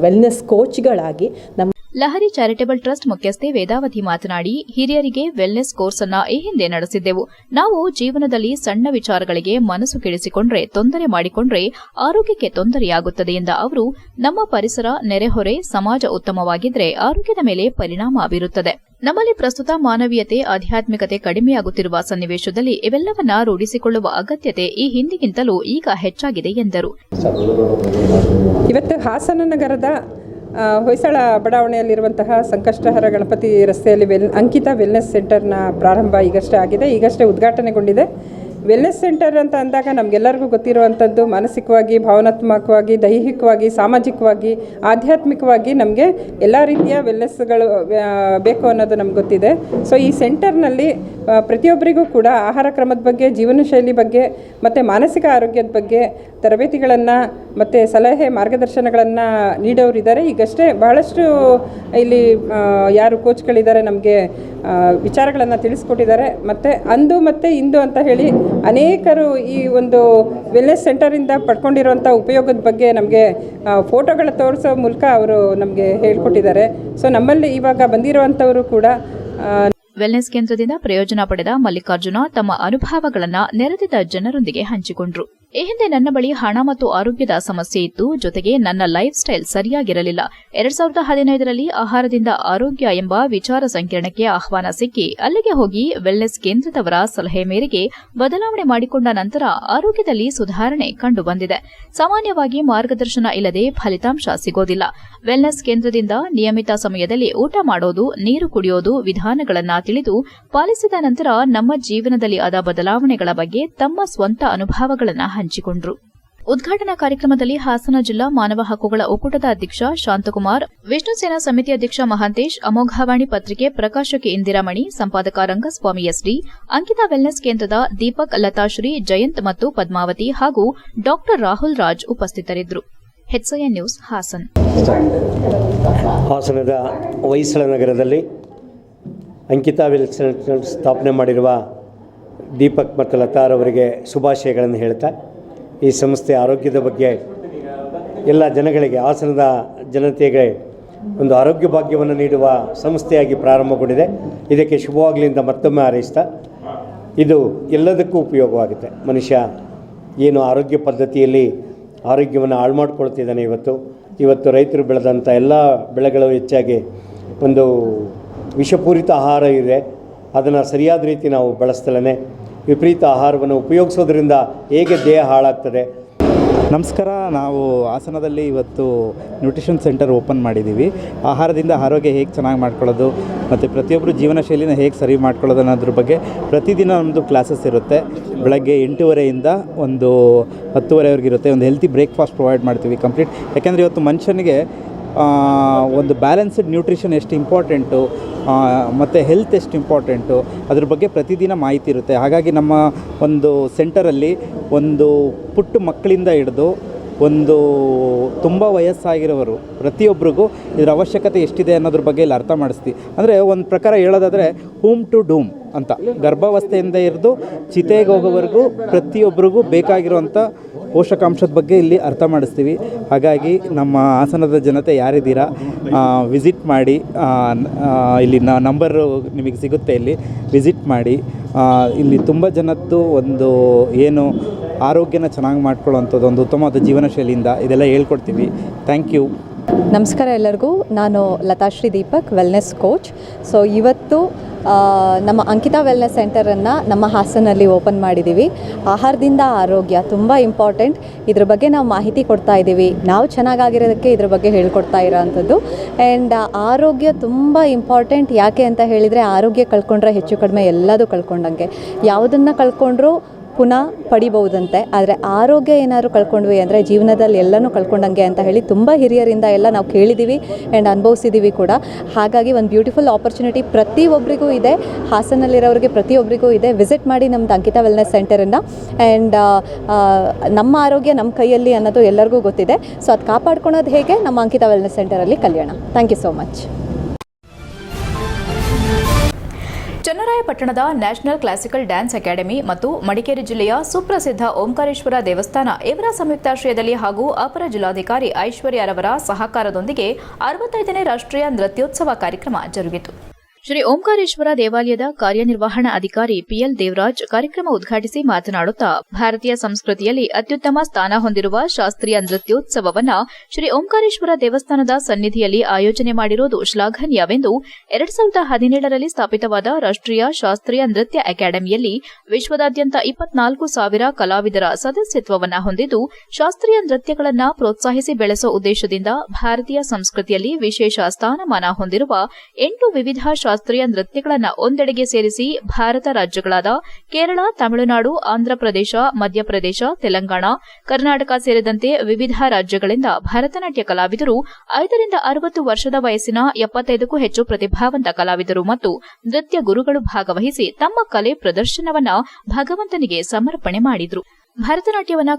ವೆಲ್ನೆಸ್ ಕೋಚ್ಗಳಾಗಿ ನಮ್ಮ ಲಹರಿ ಚಾರಿಟೇಬಲ್ ಟ್ರಸ್ಟ್ ಮುಖ್ಯಸ್ಥೆ ವೇದಾವತಿ ಮಾತನಾಡಿ, ಹಿರಿಯರಿಗೆ ವೆಲ್ನೆಸ್ ಕೋರ್ಸ್ ಅನ್ನ ಈ ಹಿಂದೆ ನಡೆಸಿದ್ದೆವು. ನಾವು ಜೀವನದಲ್ಲಿ ಸಣ್ಣ ವಿಚಾರಗಳಿಗೆ ಮನಸ್ಸು ಕೆಡಿಸಿಕೊಂಡ್ರೆ, ತೊಂದರೆ ಮಾಡಿಕೊಂಡ್ರೆ ಆರೋಗ್ಯಕ್ಕೆ ತೊಂದರೆಯಾಗುತ್ತದೆ ಎಂದ ಅವರು, ನಮ್ಮ ಪರಿಸರ, ನೆರೆಹೊರೆ, ಸಮಾಜ ಉತ್ತಮವಾಗಿದ್ರೆ ಆರೋಗ್ಯದ ಮೇಲೆ ಪರಿಣಾಮ ಬೀರುತ್ತದೆ. ನಮ್ಮಲ್ಲಿ ಪ್ರಸ್ತುತ ಮಾನವೀಯತೆ, ಆಧ್ಯಾತ್ಮಿಕತೆ ಕಡಿಮೆಯಾಗುತ್ತಿರುವ ಸನ್ನಿವೇಶದಲ್ಲಿ ಇವೆಲ್ಲವನ್ನ ರೂಢಿಸಿಕೊಳ್ಳುವ ಅಗತ್ಯತೆ ಈ ಹಿಂದಿಗಿಂತಲೂ ಈಗ ಹೆಚ್ಚಾಗಿದೆ ಎಂದರು. ಇವತ್ತು ಹಾಸನ ನಗರದ ಹೊಯ್ಸಳ ಬಡಾವಣೆಯಲ್ಲಿರುವಂತಹ ಸಂಕಷ್ಟಹರ ಗಣಪತಿ ರಸ್ತೆಯಲ್ಲಿ ಅಂಕಿತ ವೆಲ್ನೆಸ್ ಸೆಂಟರ್ನ ಪ್ರಾರಂಭ ಈಗಷ್ಟೇ ಉದ್ಘಾಟನೆಗೊಂಡಿದೆ. ವೆಲ್ನೆಸ್ ಸೆಂಟರ್ ಅಂತ ಅಂದಾಗ ನಮಗೆಲ್ಲರಿಗೂ ಗೊತ್ತಿರುವಂಥದ್ದು ಮಾನಸಿಕವಾಗಿ, ಭಾವನಾತ್ಮಕವಾಗಿ, ದೈಹಿಕವಾಗಿ, ಸಾಮಾಜಿಕವಾಗಿ, ಆಧ್ಯಾತ್ಮಿಕವಾಗಿ ನಮಗೆ ಎಲ್ಲ ರೀತಿಯ ವೆಲ್ನೆಸ್ಗಳು ಬೇಕು ಅನ್ನೋದು ನಮ್ಗೆ ಗೊತ್ತಿದೆ. ಸೊ ಈ ಸೆಂಟರ್ನಲ್ಲಿ ಪ್ರತಿಯೊಬ್ಬರಿಗೂ ಕೂಡ ಆಹಾರ ಕ್ರಮದ ಬಗ್ಗೆ, ಜೀವನ ಶೈಲಿ ಬಗ್ಗೆ ಮತ್ತು ಮಾನಸಿಕ ಆರೋಗ್ಯದ ಬಗ್ಗೆ ತರಬೇತಿಗಳನ್ನು ಮತ್ತು ಸಲಹೆ ಮಾರ್ಗದರ್ಶನಗಳನ್ನು ನೀಡೋರಿದ್ದಾರೆ. ಈಗಷ್ಟೇ ಬಹಳಷ್ಟು ಇಲ್ಲಿ ಯಾರು ಕೋಚ್ಗಳಿದ್ದಾರೆ ನಮಗೆ ವಿಚಾರಗಳನ್ನು ತಿಳಿಸ್ಕೊಟ್ಟಿದ್ದಾರೆ. ಮತ್ತು ಅಂದು ಮತ್ತು ಇಂದು ಅಂತ ಹೇಳಿ ಅನೇಕರು ಈ ಒಂದು ವೆಲ್ನೆಸ್ ಸೆಂಟರಿಂದ ಪಡ್ಕೊಂಡಿರುವಂಥ ಉಪಯೋಗದ ಬಗ್ಗೆ ನಮಗೆ ಫೋಟೋಗಳ ತೋರಿಸೋ ಮೂಲಕ ಅವರು ನಮಗೆ ಹೇಳ್ಕೊಟ್ಟಿದ್ದಾರೆ. ಸೊ ನಮ್ಮಲ್ಲಿ ಇವಾಗ ಬಂದಿರುವಂಥವರು ಕೂಡ ವೆಲ್ನೆಸ್ ಕೇಂದ್ರದಿಂದ ಪ್ರಯೋಜನ ಪಡೆದ ಮಲ್ಲಿಕಾರ್ಜುನ ತಮ್ಮ ಅನುಭವಗಳನ್ನು ನೆರೆದಿದ್ದ ಜನರೊಂದಿಗೆ ಹಂಚಿಕೊಂಡರು. ಈ ಹಿಂದೆ ನನ್ನ ಬಳಿ ಹಣ ಮತ್ತು ಆರೋಗ್ಯದ ಸಮಸ್ಯೆ ಇತ್ತು. ಜೊತೆಗೆ ನನ್ನ ಲೈಫ್ ಸ್ಟೈಲ್ ಸರಿಯಾಗಿರಲಿಲ್ಲ. 2015ರಲ್ಲಿ ಆಹಾರದಿಂದ ಆರೋಗ್ಯ ಎಂಬ ವಿಚಾರ ಸಂಕಿರಣಕ್ಕೆ ಆಹ್ವಾನ ಸಿಕ್ಕಿ ಅಲ್ಲಿಗೆ ಹೋಗಿ ವೆಲ್ನೆಸ್ ಕೇಂದ್ರದವರ ಸಲಹೆ ಮೇರೆಗೆ ಬದಲಾವಣೆ ಮಾಡಿಕೊಂಡ ನಂತರ ಆರೋಗ್ಯದಲ್ಲಿ ಸುಧಾರಣೆ ಕಂಡುಬಂದಿದೆ. ಸಾಮಾನ್ಯವಾಗಿ ಮಾರ್ಗದರ್ಶನ ಇಲ್ಲದೆ ಫಲಿತಾಂಶ ಸಿಗೋದಿಲ್ಲ. ವೆಲ್ನೆಸ್ ಕೇಂದ್ರದಿಂದ ನಿಯಮಿತ ಸಮಯದಲ್ಲಿ ಊಟ ಮಾಡೋದು, ನೀರು ಕುಡಿಯೋದು ವಿಧಾನಗಳನ್ನು ತಿಳಿದು ಪಾಲಿಸಿದ ನಂತರ ನಮ್ಮ ಜೀವನದಲ್ಲಿ ಆದ ಬದಲಾವಣೆಗಳ ಬಗ್ಗೆ ತಮ್ಮ ಸ್ವಂತ ಅನುಭವಗಳನ್ನು ಹಂಚಿಕೊಂಡರು. ಉದ್ಘಾಟನಾ ಕಾರ್ಯಕ್ರಮದಲ್ಲಿ ಹಾಸನ ಜಿಲ್ಲಾ ಮಾನವ ಹಕ್ಕುಗಳ ಒಕ್ಕೂಟದ ಅಧ್ಯಕ್ಷ ಶಾಂತಕುಮಾರ್, ವಿಷ್ಣು ಸೇನಾ ಸಮಿತಿ ಅಧ್ಯಕ್ಷ ಮಹಾಂತೇಶ್, ಅಮೋಘವಾಣಿ ಪತ್ರಿಕೆ ಪ್ರಕಾಶಕಿ ಇಂದಿರಾಮಣಿ, ಸಂಪಾದಕ ರಂಗಸ್ವಾಮಿ ಎಸ್ಡಿ, ಅಂಕಿತಾ ವೆಲ್ನೆಸ್ ಕೇಂದ್ರದ ದೀಪಕ್, ಲತಾಶ್ರೀ, ಜಯಂತ್ ಮತ್ತು ಪದ್ಮಾವತಿ ಹಾಗೂ ಡಾ ರಾಹುಲ್ ರಾಜ್ ಉಪಸ್ಥಿತರಿದ್ದರು. HCN news Hassan. ಹಾಸನದ ಹೊಯ್ಸಳ ನಗರದಲ್ಲಿ ಅಂಕಿತಾ ವೆಲ್ನೆಸ್ ಸೆಂಟರ್ ಸ್ಥಾಪನೆ ಮಾಡಿರುವ ದೀಪಕ್ ಮತ್ತು ಲತಾರವರಿಗೆ ಶುಭಾಶಯಗಳನ್ನು ಹೇಳ್ತಾ, ಈ ಸಂಸ್ಥೆ ಆರೋಗ್ಯದ ಬಗ್ಗೆ ಎಲ್ಲ ಜನಗಳಿಗೆ, ಹಾಸನದ ಜನತೆಗೆ ಒಂದು ಆರೋಗ್ಯ ಭಾಗ್ಯವನ್ನು ನೀಡುವ ಸಂಸ್ಥೆಯಾಗಿ ಪ್ರಾರಂಭಗೊಂಡಿದೆ. ಇದಕ್ಕೆ ಶುಭವಾಗಲಿಂದ ಮತ್ತೊಮ್ಮೆ ಹಾರೈಸ್ತಾ, ಇದು ಎಲ್ಲದಕ್ಕೂ ಉಪಯೋಗವಾಗುತ್ತೆ. ಮನುಷ್ಯ ಏನು ಆರೋಗ್ಯ ಪದ್ಧತಿಯಲ್ಲಿ ಆರೋಗ್ಯವನ್ನು ಹಾಳು ಮಾಡಿಕೊಳ್ತಿದ್ದಾನೆ. ಇವತ್ತು ರೈತರು ಬೆಳೆದಂಥ ಎಲ್ಲ ಬೆಳೆಗಳು ಹೆಚ್ಚಾಗಿ ಒಂದು ವಿಷಪೂರಿತ ಆಹಾರ ಇದೆ. ಅದನ್ನು ಸರಿಯಾದ ರೀತಿ ನಾವು ಬಳಸ್ತಲೇ ವಿಪರೀತ ಆಹಾರವನ್ನು ಉಪಯೋಗಿಸೋದ್ರಿಂದ ಹೇಗೆ ದೇಹ ಹಾಳಾಗ್ತದೆ. ನಮಸ್ಕಾರ. ನಾವು ಹಾಸನದಲ್ಲಿ ಇವತ್ತು ನ್ಯೂಟ್ರಿಷನ್ ಸೆಂಟರ್ ಓಪನ್ ಮಾಡಿದ್ದೀವಿ. ಆಹಾರದಿಂದ ಆರೋಗ್ಯ ಹೇಗೆ ಚೆನ್ನಾಗಿ ಮಾಡ್ಕೊಳ್ಳೋದು ಮತ್ತು ಪ್ರತಿಯೊಬ್ಬರು ಜೀವನ ಶೈಲಿನ ಹೇಗೆ ಸರಿ ಮಾಡ್ಕೊಳ್ಳೋದು ಅನ್ನೋದ್ರ ಬಗ್ಗೆ ಪ್ರತಿದಿನ ನಮ್ಮದು ಕ್ಲಾಸಸ್ ಇರುತ್ತೆ. ಬೆಳಗ್ಗೆ 8:30ಯಿಂದ ಒಂದು 10:30ವರೆಗೆ ಇರುತ್ತೆ. ಒಂದು ಹೆಲ್ತಿ ಬ್ರೇಕ್ಫಾಸ್ಟ್ ಪ್ರೊವೈಡ್ ಮಾಡ್ತೀವಿ ಕಂಪ್ಲೀಟ್. ಯಾಕೆಂದರೆ ಇವತ್ತು ಮನುಷ್ಯನಿಗೆ ಒಂದು ಬ್ಯಾಲೆನ್ಸ್ಡ್ ನ್ಯೂಟ್ರಿಷನ್ ಎಷ್ಟು ಇಂಪಾರ್ಟೆಂಟು ಮತ್ತು ಹೆಲ್ತ್ ಎಷ್ಟು ಇಂಪಾರ್ಟೆಂಟು ಅದ್ರ ಬಗ್ಗೆ ಪ್ರತಿದಿನ ಮಾಹಿತಿ ಇರುತ್ತೆ. ಹಾಗಾಗಿ ನಮ್ಮ ಒಂದು ಸೆಂಟರಲ್ಲಿ ಒಂದು ಪುಟ್ಟ ಮಕ್ಕಳಿಂದ ಹಿಡಿದು ಒಂದು ತುಂಬ ವಯಸ್ಸಾಗಿರೋರು ಪ್ರತಿಯೊಬ್ಬರಿಗೂ ಇದರ ಅವಶ್ಯಕತೆ ಎಷ್ಟಿದೆ ಅನ್ನೋದ್ರ ಬಗ್ಗೆ ಇಲ್ಲಿ ಅರ್ಥ ಮಾಡಿಸ್ತೀವಿ. ಅಂದರೆ ಒಂದು ಪ್ರಕಾರ ಹೇಳೋದಾದರೆ ಹೋಮ್ ಟು ಡೂಮ್ ಅಂತ. ಗರ್ಭಾವಸ್ಥೆಯಿಂದ ಹಿಡಿದು ಚಿತೆಗೆ ಹೋಗೋವರೆಗೂ ಪ್ರತಿಯೊಬ್ಬರಿಗೂ ಬೇಕಾಗಿರುವಂಥ ಪೋಷಕಾಂಶದ ಬಗ್ಗೆ ಇಲ್ಲಿ ಅರ್ಥ ಮಾಡಿಸ್ತೀವಿ. ಹಾಗಾಗಿ ನಮ್ಮ ಹಾಸನದ ಜನತೆ ಯಾರಿದ್ದೀರಾ ವಿಸಿಟ್ ಮಾಡಿ, ಇಲ್ಲಿ ನಂಬರು ನಿಮಗೆ ಸಿಗುತ್ತೆ, ಇಲ್ಲಿ ವಿಸಿಟ್ ಮಾಡಿ. ಇಲ್ಲಿ ತುಂಬ ಜನದ್ದು ಒಂದು ಏನು ಆರೋಗ್ಯನ ಚೆನ್ನಾಗಿ ಮಾಡ್ಕೊಳ್ಳೋವಂಥದ್ದು ಒಂದು ಉತ್ತಮವಾದ ಜೀವನ ಶೈಲಿಯಿಂದ ಇದೆಲ್ಲ ಹೇಳ್ಕೊಡ್ತೀವಿ. Thank you. ನಮಸ್ಕಾರ ಎಲ್ಲರಿಗೂ. ನಾನು Lathashree Deepak, wellness coach. So ಇವತ್ತು ನಮ್ಮ ಅಂಕಿತಾ ವೆಲ್ನೆಸ್ ಸೆಂಟರನ್ನು ನಮ್ಮ ಹಾಸನಲ್ಲಿ ಓಪನ್ ಮಾಡಿದ್ದೀವಿ. ಆಹಾರದಿಂದ ಆರೋಗ್ಯ ತುಂಬ ಇಂಪಾರ್ಟೆಂಟ್. ಇದ್ರ ಬಗ್ಗೆ ನಾವು ಮಾಹಿತಿ ಕೊಡ್ತಾ ಇದ್ದೀವಿ. ನಾವು ಚೆನ್ನಾಗಾಗಿರೋದಕ್ಕೆ ಇದ್ರ ಬಗ್ಗೆ ಹೇಳ್ಕೊಡ್ತಾ ಇರೋವಂಥದ್ದು. ಆ್ಯಂಡ್ ಆರೋಗ್ಯ ತುಂಬ ಇಂಪಾರ್ಟೆಂಟ್. ಯಾಕೆ ಅಂತ ಹೇಳಿದರೆ ಆರೋಗ್ಯ ಕಳ್ಕೊಂಡ್ರೆ ಹೆಚ್ಚು ಕಡಿಮೆ ಎಲ್ಲದೂ ಕಳ್ಕೊಂಡಂಗೆ. ಯಾವುದನ್ನು ಕಳ್ಕೊಂಡ್ರೂ ಪುನಃ ಪಡಿಬಹುದಂತೆ. ಆದರೆ ಆರೋಗ್ಯ ಏನಾದರೂ ಕಳ್ಕೊಂಡ್ವಿ ಅಂದರೆ ಜೀವನದಲ್ಲಿ ಎಲ್ಲನೂ ಕಳ್ಕೊಂಡಂಗೆ ಅಂತ ಹೇಳಿ ತುಂಬ ಹಿರಿಯರಿಂದ ಎಲ್ಲ ನಾವು ಕೇಳಿದ್ದೀವಿ ಆ್ಯಂಡ್ ಅನುಭವಿಸಿದ್ದೀವಿ ಕೂಡ. ಹಾಗಾಗಿ ಒಂದು ಬ್ಯೂಟಿಫುಲ್ ಆಪರ್ಚುನಿಟಿ ಪ್ರತಿಯೊಬ್ಬರಿಗೂ ಇದೆ, ಹಾಸನಲ್ಲಿರೋರಿಗೆ ಪ್ರತಿಯೊಬ್ಬರಿಗೂ ಇದೆ. ವಿಸಿಟ್ ಮಾಡಿ ನಮ್ಮದು ಅಂಕಿತಾ ವೆಲ್ನೆಸ್ ಸೆಂಟರನ್ನು. ಆ್ಯಂಡ್ ನಮ್ಮ ಆರೋಗ್ಯ ನಮ್ಮ ಕೈಯಲ್ಲಿ ಅನ್ನೋದು ಎಲ್ಲರಿಗೂ ಗೊತ್ತಿದೆ. ಸೊ ಅದು ಕಾಪಾಡ್ಕೊಳೋದು ಹೇಗೆ ನಮ್ಮ ಅಂಕಿತಾ ವೆಲ್ನೆಸ್ ಸೆಂಟರಲ್ಲಿ ಕಲಿಯೋಣ. Thank you so much. ಚನ್ನರಾಯಪಟ್ಟಣದ ನ್ಯಾಷನಲ್ ಕ್ಲಾಸಿಕಲ್ ಡ್ಯಾನ್ಸ್ ಅಕಾಡೆಮಿ ಮತ್ತು ಮಡಿಕೇರಿ ಜಿಲ್ಲೆಯ ಸುಪ್ರಸಿದ್ಧ ಓಂಕಾರೇಶ್ವರ ದೇವಸ್ಥಾನ ಇವರ ಸಂಯುಕ್ತಾಶ್ರಯದಲ್ಲಿ ಹಾಗೂ ಅಪರ ಜಿಲ್ಲಾಧಿಕಾರಿ ಐಶ್ವರ್ಯರವರ ಸಹಕಾರದೊಂದಿಗೆ 65ನೇ ರಾಷ್ಟ್ರೀಯ ನೃತ್ಯೋತ್ಸವ ಕಾರ್ಯಕ್ರಮ ಜರುಗಿತು. ಶ್ರೀ ಓಂಕಾರೇಶ್ವರ ದೇವಾಲಯದ ಕಾರ್ಯನಿರ್ವಹಣಾ ಅಧಿಕಾರಿ ಪಿಎಲ್ ದೇವರಾಜ್ ಕಾರ್ಯಕ್ರಮ ಉದ್ಘಾಟಿಸಿ ಮಾತನಾಡುತ್ತಾ, ಭಾರತೀಯ ಸಂಸ್ಕೃತಿಯಲ್ಲಿ ಅತ್ಯುತ್ತಮ ಸ್ಥಾನ ಹೊಂದಿರುವ ಶಾಸ್ತ್ರೀಯ ನೃತ್ಯೋತ್ಸವವನ್ನು ಶ್ರೀ ಓಂಕಾರೇಶ್ವರ ದೇವಸ್ಥಾನದ ಸನ್ನಿಧಿಯಲ್ಲಿ ಆಯೋಜನೆ ಮಾಡಿರುವುದು ಶ್ಲಾಘನೀಯವೆಂದು 2017ರಲ್ಲಿ ಸ್ಥಾಪಿತವಾದ ರಾಷ್ಟ್ರೀಯ ಶಾಸ್ತ್ರೀಯ ನೃತ್ಯ ಅಕಾಡೆಮಿಯಲ್ಲಿ ವಿಶ್ವದಾದ್ಯಂತ 24,000 ಕಲಾವಿದರ ಸದಸ್ಯತ್ವವನ್ನು ಹೊಂದಿದ್ದು, ಶಾಸ್ತ್ರೀಯ ನೃತ್ಯಗಳನ್ನು ಪ್ರೋತ್ಸಾಹಿಸಿ ಬೆಳೆಸುವ ಉದ್ದೇಶದಿಂದ ಭಾರತೀಯ ಸಂಸ್ಕೃತಿಯಲ್ಲಿ ವಿಶೇಷ ಸ್ಥಾನಮಾನ ಹೊಂದಿರುವ 8 ವಿವಿಧ ಶಾಸ್ತ್ರೀಯ ನೃತ್ಯಗಳನ್ನು ಒಂದೆಡೆಗೆ ಸೇರಿಸಿ ಭಾರತ ರಾಜ್ಯಗಳಾದ ಕೇರಳ, ತಮಿಳುನಾಡು, ಆಂಧ್ರಪ್ರದೇಶ, ಮಧ್ಯಪ್ರದೇಶ, ತೆಲಂಗಾಣ, ಕರ್ನಾಟಕ ಸೇರಿದಂತೆ ವಿವಿಧ ರಾಜ್ಯಗಳಿಂದ ಭರತನಾಟ್ಯ ಕಲಾವಿದರು, 5 ರಿಂದ 60 ವರ್ಷದ ವಯಸ್ಸಿನ 75ಕ್ಕೂ ಹೆಚ್ಚು ಪ್ರತಿಭಾವಂತ ಕಲಾವಿದರು ಮತ್ತು ನೃತ್ಯ ಗುರುಗಳು ಭಾಗವಹಿಸಿ ತಮ್ಮ ಕಲೆ ಪ್ರದರ್ಶನವನ್ನು ಭಗವಂತನಿಗೆ ಸಮರ್ಪಣೆ ಮಾಡಿದರು. ಭರತನಾಟ್ಯವನ್ನು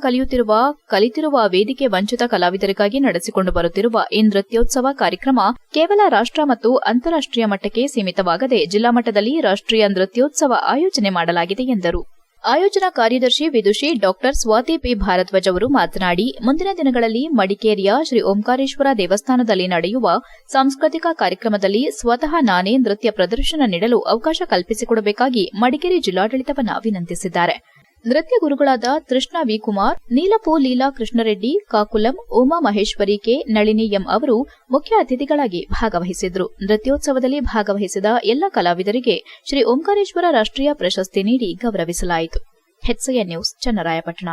ಕಲಿತಿರುವ ವೇದಿಕೆ ವಂಚಿತ ಕಲಾವಿದರಿಗಾಗಿ ನಡೆಸಿಕೊಂಡು ಬರುತ್ತಿರುವ ಈ ನೃತ್ಯೋತ್ಸವ ಕಾರ್ಯಕ್ರಮ ಕೇವಲ ರಾಷ್ಟ್ರ ಮತ್ತು ಅಂತಾರಾಷ್ಟ್ರೀಯ ಮಟ್ಟಕ್ಕೆ ಸೀಮಿತವಾಗದೆ ಜಿಲ್ಲಾ ಮಟ್ಟದಲ್ಲಿ ರಾಷ್ಟ್ರೀಯ ನೃತ್ಯೋತ್ಸವ ಆಯೋಜನೆ ಮಾಡಲಾಗಿದೆ ಎಂದರು. ಆಯೋಜನಾ ಕಾರ್ಯದರ್ಶಿ ವಿದುಷಿ ಡಾಕ್ಟರ್ ಸ್ವಾತಿ ಪಿ ಭಾರದ್ವಾಜ್ ಅವರು ಮಾತನಾಡಿ, ಮುಂದಿನ ದಿನಗಳಲ್ಲಿ ಮಡಿಕೇರಿಯ ಶ್ರೀ ಓಂಕಾರೇಶ್ವರ ದೇವಸ್ಥಾನದಲ್ಲಿ ನಡೆಯುವ ಸಾಂಸ್ಕೃತಿಕ ಕಾರ್ಯಕ್ರಮದಲ್ಲಿ ಸ್ವತಃ ನಾನೇ ನೃತ್ಯ ಪ್ರದರ್ಶನ ನೀಡಲು ಅವಕಾಶ ಕಲ್ಪಿಸಿಕೊಡಬೇಕಾಗಿ ಮಡಿಕೇರಿ ಜಿಲ್ಲಾಡಳಿತವನ್ನು ವಿನಂತಿಸಿದ್ದಾರೆ. ನೃತ್ಯ ಗುರುಗಳಾದ ಕೃಷ್ಣ ವಿ ಕುಮಾರ್, ನೀಲಪೂ ಲೀಲಾ ಕೃಷ್ಣರೆಡ್ಡಿ, ಕಾಕುಲಂ, ಉಮಾ ಮಹೇಶ್ವರಿ ಕೆ, ನಳಿನಿ ಎಂ ಅವರು ಮುಖ್ಯ ಅತಿಥಿಗಳಾಗಿ ಭಾಗವಹಿಸಿದ್ರು. ನೃತ್ಯೋತ್ಸವದಲ್ಲಿ ಭಾಗವಹಿಸಿದ ಎಲ್ಲ ಕಲಾವಿದರಿಗೆ ಶ್ರೀ ಓಂಕಾರೇಶ್ವರ ರಾಷ್ಟ್ರೀಯ ಪ್ರಶಸ್ತಿ ನೀಡಿ ಗೌರವಿಸಲಾಯಿತು. HCN news, Channarayapatna.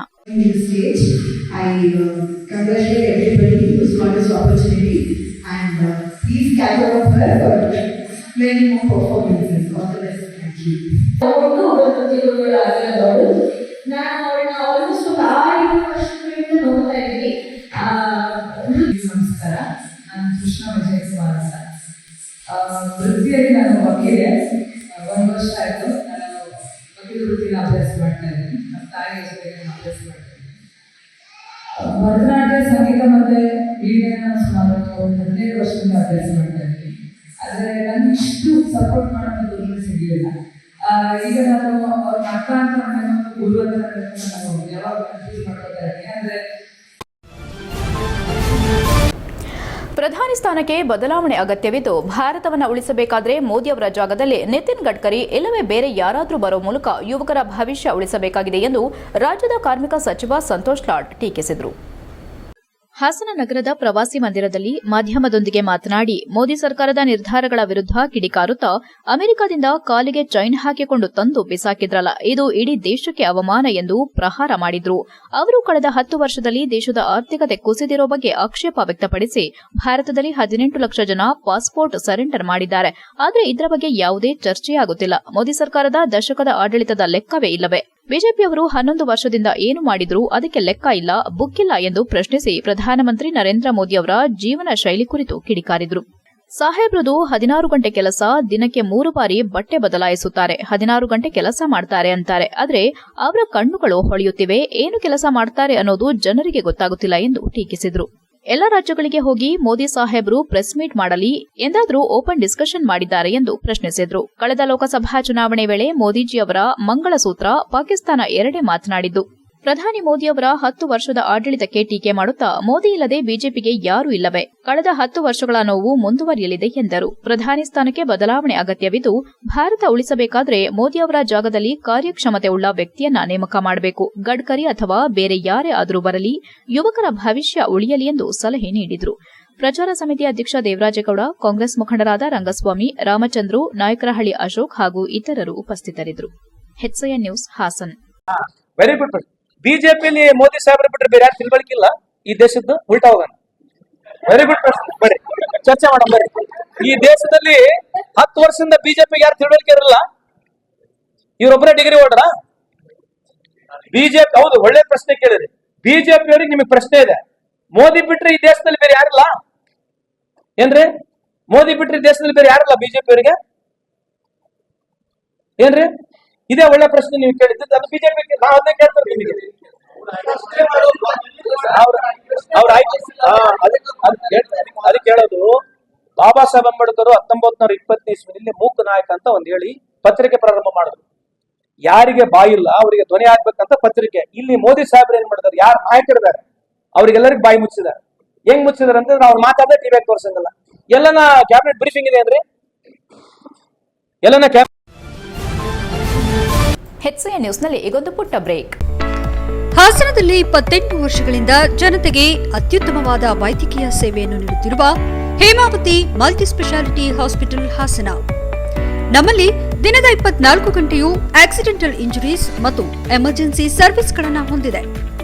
ನಾನು ಅವಳನ್ನ ಆಲ್ಮೋಸ್ಟ್ ಒಂದು 6 ವರ್ಷಗಳಿಂದ ನೋಡ್ತಾ ಇದ್ದೀನಿ. ನಮಸ್ಕಾರ, ನಾನು ಕೃಷ್ಣ ವಿಜಯ್ ಕುಮಾರ್ ಅಂತ. ವೃತ್ತಿಯಲ್ಲಿ ನಾನು ವಕೀಲೆ. 1 ವರ್ಷ ಆಯಿತು ನಾನು ವಕೀಲ ವೃತ್ತಿನ ಅಭ್ಯಾಸ ಮಾಡ್ತಾ ಇದ್ದೀನಿ. ನಮ್ಮ ತಾಯಿಯ ಜೊತೆಗೆ ಅಭ್ಯಾಸ ಮಾಡ್ತಾ ಇದ್ದೀನಿ. ಭರತನಾಟ್ಯ, ಸಂಗೀತ ಮತ್ತು ವೀಣೆಯನ್ನು ಸುಮಾರು 15 ವರ್ಷದಿಂದ ಅಭ್ಯಾಸ ಮಾಡ್ತಾ ಇದ್ದೀನಿ. ಆದರೆ ನನಗೆ ಇಷ್ಟು ಸಪೋರ್ಟ್ ಮಾಡೋದು ಸಿಗಲಿಲ್ಲ. ಈಗ ನಾನು ಅವ್ರ ಅಕ್ಕ ಅಂತ ಗುರು ಅಂತ ನಾನು ಯಾವಾಗ ಕನ್ಫ್ಯೂಸ್ ಮಾಡ್ಕೊತಾ ಇದ್ದೀನಿ. ಅಂದರೆ ಪ್ರಧಾನಿ ಸ್ಥಾನಕ್ಕೆ ಬದಲಾವಣೆ ಅಗತ್ಯವಿದ್ದು, ಭಾರತವನ್ನು ಉಳಿಸಬೇಕಾದರೆ ಮೋದಿಯವರ ಜಾಗದಲ್ಲಿ ನಿತಿನ್ ಗಡ್ಕರಿ ಇಲ್ಲವೇ ಬೇರೆ ಯಾರಾದರೂ ಬರೋ ಮೂಲಕ ಯುವಕರ ಭವಿಷ್ಯ ಉಳಿಸಬೇಕಾಗಿದೆ ಎಂದು ರಾಜ್ಯದ ಕಾರ್ಮಿಕ ಸಚಿವ ಸಂತೋಷ್ ಲಾಡ್ ಟೀಕಿಸಿದರು. ಹಾಸನ ನಗರದ ಪ್ರವಾಸಿ ಮಂದಿರದಲ್ಲಿ ಮಾಧ್ಯಮದೊಂದಿಗೆ ಮಾತನಾಡಿ, ಮೋದಿ ಸರ್ಕಾರದ ನಿರ್ಧಾರಗಳ ವಿರುದ್ಧ ಕಿಡಿಕಾರುತ್ತಾ ಅಮೆರಿಕದಿಂದ ಕಾಲಿಗೆ ಚೈನ್ ಹಾಕಿಕೊಂಡು ತಂದು ಬಿಸಾಕಿದ್ರಲ್ಲ, ಇದು ಇಡೀ ದೇಶಕ್ಕೆ ಅವಮಾನ ಎಂದು ಪ್ರಹಾರ ಮಾಡಿದ್ರು. ಅವರು ಕಳೆದ 10 ವರ್ಷದಲ್ಲಿ ದೇಶದ ಆರ್ಥಿಕತೆ ಕುಸಿದಿರೋ ಬಗ್ಗೆ ಆಕ್ಷೇಪ ವ್ಯಕ್ತಪಡಿಸಿ, ಭಾರತದಲ್ಲಿ 18 ಲಕ್ಷ ಜನ ಪಾಸ್ಪೋರ್ಟ್ ಸರೆಂಡರ್ ಮಾಡಿದ್ದಾರೆ, ಆದರೆ ಇದರ ಬಗ್ಗೆ ಯಾವುದೇ ಚರ್ಚೆಯಾಗುತ್ತಿಲ್ಲ. ಮೋದಿ ಸರ್ಕಾರದ ದಶಕದ ಆಡಳಿತದ ಲೆಕ್ಕವೇ ಇಲ್ಲವೇ? ಬಿಜೆಪಿಯವರು 11 ವರ್ಷದಿಂದ ಏನು ಮಾಡಿದರೂ ಅದಕ್ಕೆ ಲೆಕ್ಕ ಇಲ್ಲ, ಬುಕ್ಕಿಲ್ಲ ಎಂದು ಪ್ರಶ್ನಿಸಿ ಪ್ರಧಾನಮಂತ್ರಿ ನರೇಂದ್ರ ಮೋದಿ ಅವರ ಜೀವನ ಶೈಲಿ ಕುರಿತು ಕಿಡಿಕಾರಿದರು. ಸಾಹೇಬ್ರದು 16 ಗಂಟೆ ಕೆಲಸ, ದಿನಕ್ಕೆ 3 ಬಾರಿ ಬಟ್ಟೆ ಬದಲಾಯಿಸುತ್ತಾರೆ, 16 ಗಂಟೆ ಕೆಲಸ ಮಾಡ್ತಾರೆ ಅಂತಾರೆ. ಆದರೆ ಅವರ ಕಣ್ಣುಗಳು ಹೊಳೆಯುತ್ತಿವೆ, ಏನು ಕೆಲಸ ಮಾಡ್ತಾರೆ ಅನ್ನೋದು ಜನರಿಗೆ ಗೊತ್ತಾಗುತ್ತಿಲ್ಲ ಎಂದು ಟೀಕಿಸಿದರು. ಎಲ್ಲ ರಾಜ್ಯಗಳಿಗೆ ಹೋಗಿ ಮೋದಿ ಸಾಹೇಬ್ರು ಪ್ರೆಸ್ ಮೀಟ್ ಮಾಡಲಿ ಎಂದಾದ್ರೂ ಓಪನ್ ಡಿಸ್ಕಷನ್ ಮಾಡಿದ್ದಾರೆ ಎಂದು ಪ್ರಶ್ನಿಸಿದ್ರು. ಕಳೆದ ಲೋಕಸಭಾ ಚುನಾವಣೆ ವೇಳೆ ಮೋದಿಜಿಯವರ ಮಂಗಳಸೂತ್ರ ಪಾಕಿಸ್ತಾನ ಎರಡೆ ಮಾತನಾಡಿದ್ದು. ಪ್ರಧಾನಿ ಮೋದಿಯವರ 10 ವರ್ಷದ ಆಡಳಿತಕ್ಕೆ ಟೀಕೆ ಮಾಡುತ್ತಾ ಮೋದಿ ಇಲ್ಲದೆ ಬಿಜೆಪಿಗೆ ಯಾರೂ ಇಲ್ಲವೇ, ಕಳೆದ 10 ವರ್ಷಗಳ ನೋವು ಮುಂದುವರಿಯಲಿದೆ ಎಂದರು. ಪ್ರಧಾನಿ ಸ್ಥಾನಕ್ಕೆ ಬದಲಾವಣೆ ಅಗತ್ಯವಿದ್ದು, ಭಾರತ ಉಳಿಸಬೇಕಾದ್ರೆ ಮೋದಿಯವರ ಜಾಗದಲ್ಲಿ ಕಾರ್ಯಕ್ಷಮತೆ ಉಳ್ಳ ವ್ಯಕ್ತಿಯನ್ನ ನೇಮಕ ಮಾಡಬೇಕು. ಗಡ್ಕರಿ ಅಥವಾ ಬೇರೆ ಯಾರೇ ಆದರೂ ಬರಲಿ, ಯುವಕರ ಭವಿಷ್ಯ ಉಳಿಯಲಿ ಎಂದು ಸಲಹೆ ನೀಡಿದರು. ಪ್ರಚಾರ ಸಮಿತಿ ಅಧ್ಯಕ್ಷ ದೇವರಾಜೇಗೌಡ, ಕಾಂಗ್ರೆಸ್ ಮುಖಂಡರಾದ ರಂಗಸ್ವಾಮಿ, ರಾಮಚಂದ್ರು, ನಾಯಕರಹಳ್ಳಿ ಅಶೋಕ್ ಹಾಗೂ ಇತರರು ಉಪಸ್ಥಿತರಿದ್ದರು. HCN news, Hassan. Very good. ಬಿಜೆಪಿಯಲ್ಲಿ ಮೋದಿ ಸಾಹೇಬ್ರ ಬಿಟ್ಟರೆ ಬೇರೆ ಯಾರು ತಿಳ್ಕೊಳಕಿಲ್ಲ ಈ ದೇಶದ್ದು, ಉಲ್ಟಾ ಹೋಗೋಣ. ವೆರಿ ಗುಡ್ ಪ್ರಶ್ನೆ, ಬರ್ರಿ ಚರ್ಚೆ ಮಾಡೋಣ. ಬರ್ರಿ, ಈ ದೇಶದಲ್ಲಿ 10 ವರ್ಷದಿಂದ ಬಿಜೆಪಿಗೆ ಯಾರು ತಿಳುವಳಿಕೆ ಇರಲ್ಲ, ಇವರೊಬ್ಬರೇ ಡಿಗ್ರಿ ಹೊಡ್ರ ಬಿಜೆಪಿ. ಹೌದು, ಒಳ್ಳೆ ಪ್ರಶ್ನೆ ಕೇಳಿದ್ರಿ. ಬಿಜೆಪಿ ಅವರಿಗೆ ನಿಮಗೆ ಪ್ರಶ್ನೆ ಇದೆ, ಮೋದಿ ಬಿಟ್ರೆ ಈ ದೇಶದಲ್ಲಿ ಬೇರೆ ಯಾರಿಲ್ಲ ಏನ್ರಿ? ಮೋದಿ ಬಿಟ್ರೆ ಈ ದೇಶದಲ್ಲಿ ಬೇರೆ ಯಾರಿಲ್ಲ ಬಿಜೆಪಿ ಅವರಿಗೆ ಏನ್ರಿ? ಇದೇ ಒಳ್ಳೆ ಪ್ರಶ್ನೆ ನೀವು ಕೇಳಿದ್ದು. ಅದು ಬಿಜೆಪಿ ನಾವು ಅದನ್ನೇ ಕೇಳ್ತಾರೆ ನಿಮಗೆ. ಅದಕ್ಕೆ ಹೇಳೋದು, ಬಾಬಾ ಸಾಹೇಬ್ ಅಂಬೇಡ್ಕರ್ 1920 ಇಸ್ವಿನಲ್ಲಿ ಮೂಕ ನಾಯಕ ಅಂತ ಒಂದ್ ಹೇಳಿ ಪತ್ರಿಕೆ ಪ್ರಾರಂಭ ಮಾಡಿದ್ರು. ಯಾರಿಗೆ ಬಾಯಿ ಇಲ್ಲ ಅವರಿಗೆ ಧ್ವನಿ ಆಗ್ಬೇಕಂತ ಪತ್ರಿಕೆ. ಇಲ್ಲಿ ಮೋದಿ ಸಾಹೇಬ್ರು ಏನ್ ಮಾಡಿದಾರೆ, ಯಾರು ನಾಯಕರಿದ್ದಾರೆ ಅವ್ರಿಗೆಲ್ಲರಿಗೂ ಬಾಯಿ ಮುಚ್ಚಿದ್ದಾರೆ. ಹೆಂಗ್ ಮುಚ್ಚಿದಾರೆ ಅಂತಂದ್ರೆ ಅವ್ರು ಮಾತಾಡದೆ ಟಿವಿಯಾಗಿ ತೋರ್ಸಂಗಲ್ಲ. ಎಲ್ಲನ ಕ್ಯಾಬಿನೆಟ್ ಬ್ರೀಫಿಂಗ್ ಇದೆ ಅಂದ್ರೆ ಎಲ್ಲನ HCN ನ್ಯೂಸ್ನಲ್ಲಿ ಈಗೊಂದು ಪುಟ್ಟ ಬ್ರೇಕ್. ಹಾಸನದಲ್ಲಿ 28 ವರ್ಷಗಳಿಂದ ಜನತೆಗೆ ಅತ್ಯುತ್ತಮವಾದ ವೈದ್ಯಕೀಯ ಸೇವೆಯನ್ನು ನೀಡುತ್ತಿರುವ ಹೇಮಾವತಿ ಮಲ್ಟಿಸ್ಪೆಷಾಲಿಟಿ ಹಾಸ್ಪಿಟಲ್ ಹಾಸನ. ನಮ್ಮಲ್ಲಿ ದಿನದ 24 ಗಂಟೆಯೂ ಆಕ್ಸಿಡೆಂಟಲ್ ಇಂಜುರೀಸ್ ಮತ್ತು ಎಮರ್ಜೆನ್ಸಿ ಸರ್ವಿಸ್ಗಳನ್ನು ಹೊಂದಿದೆ.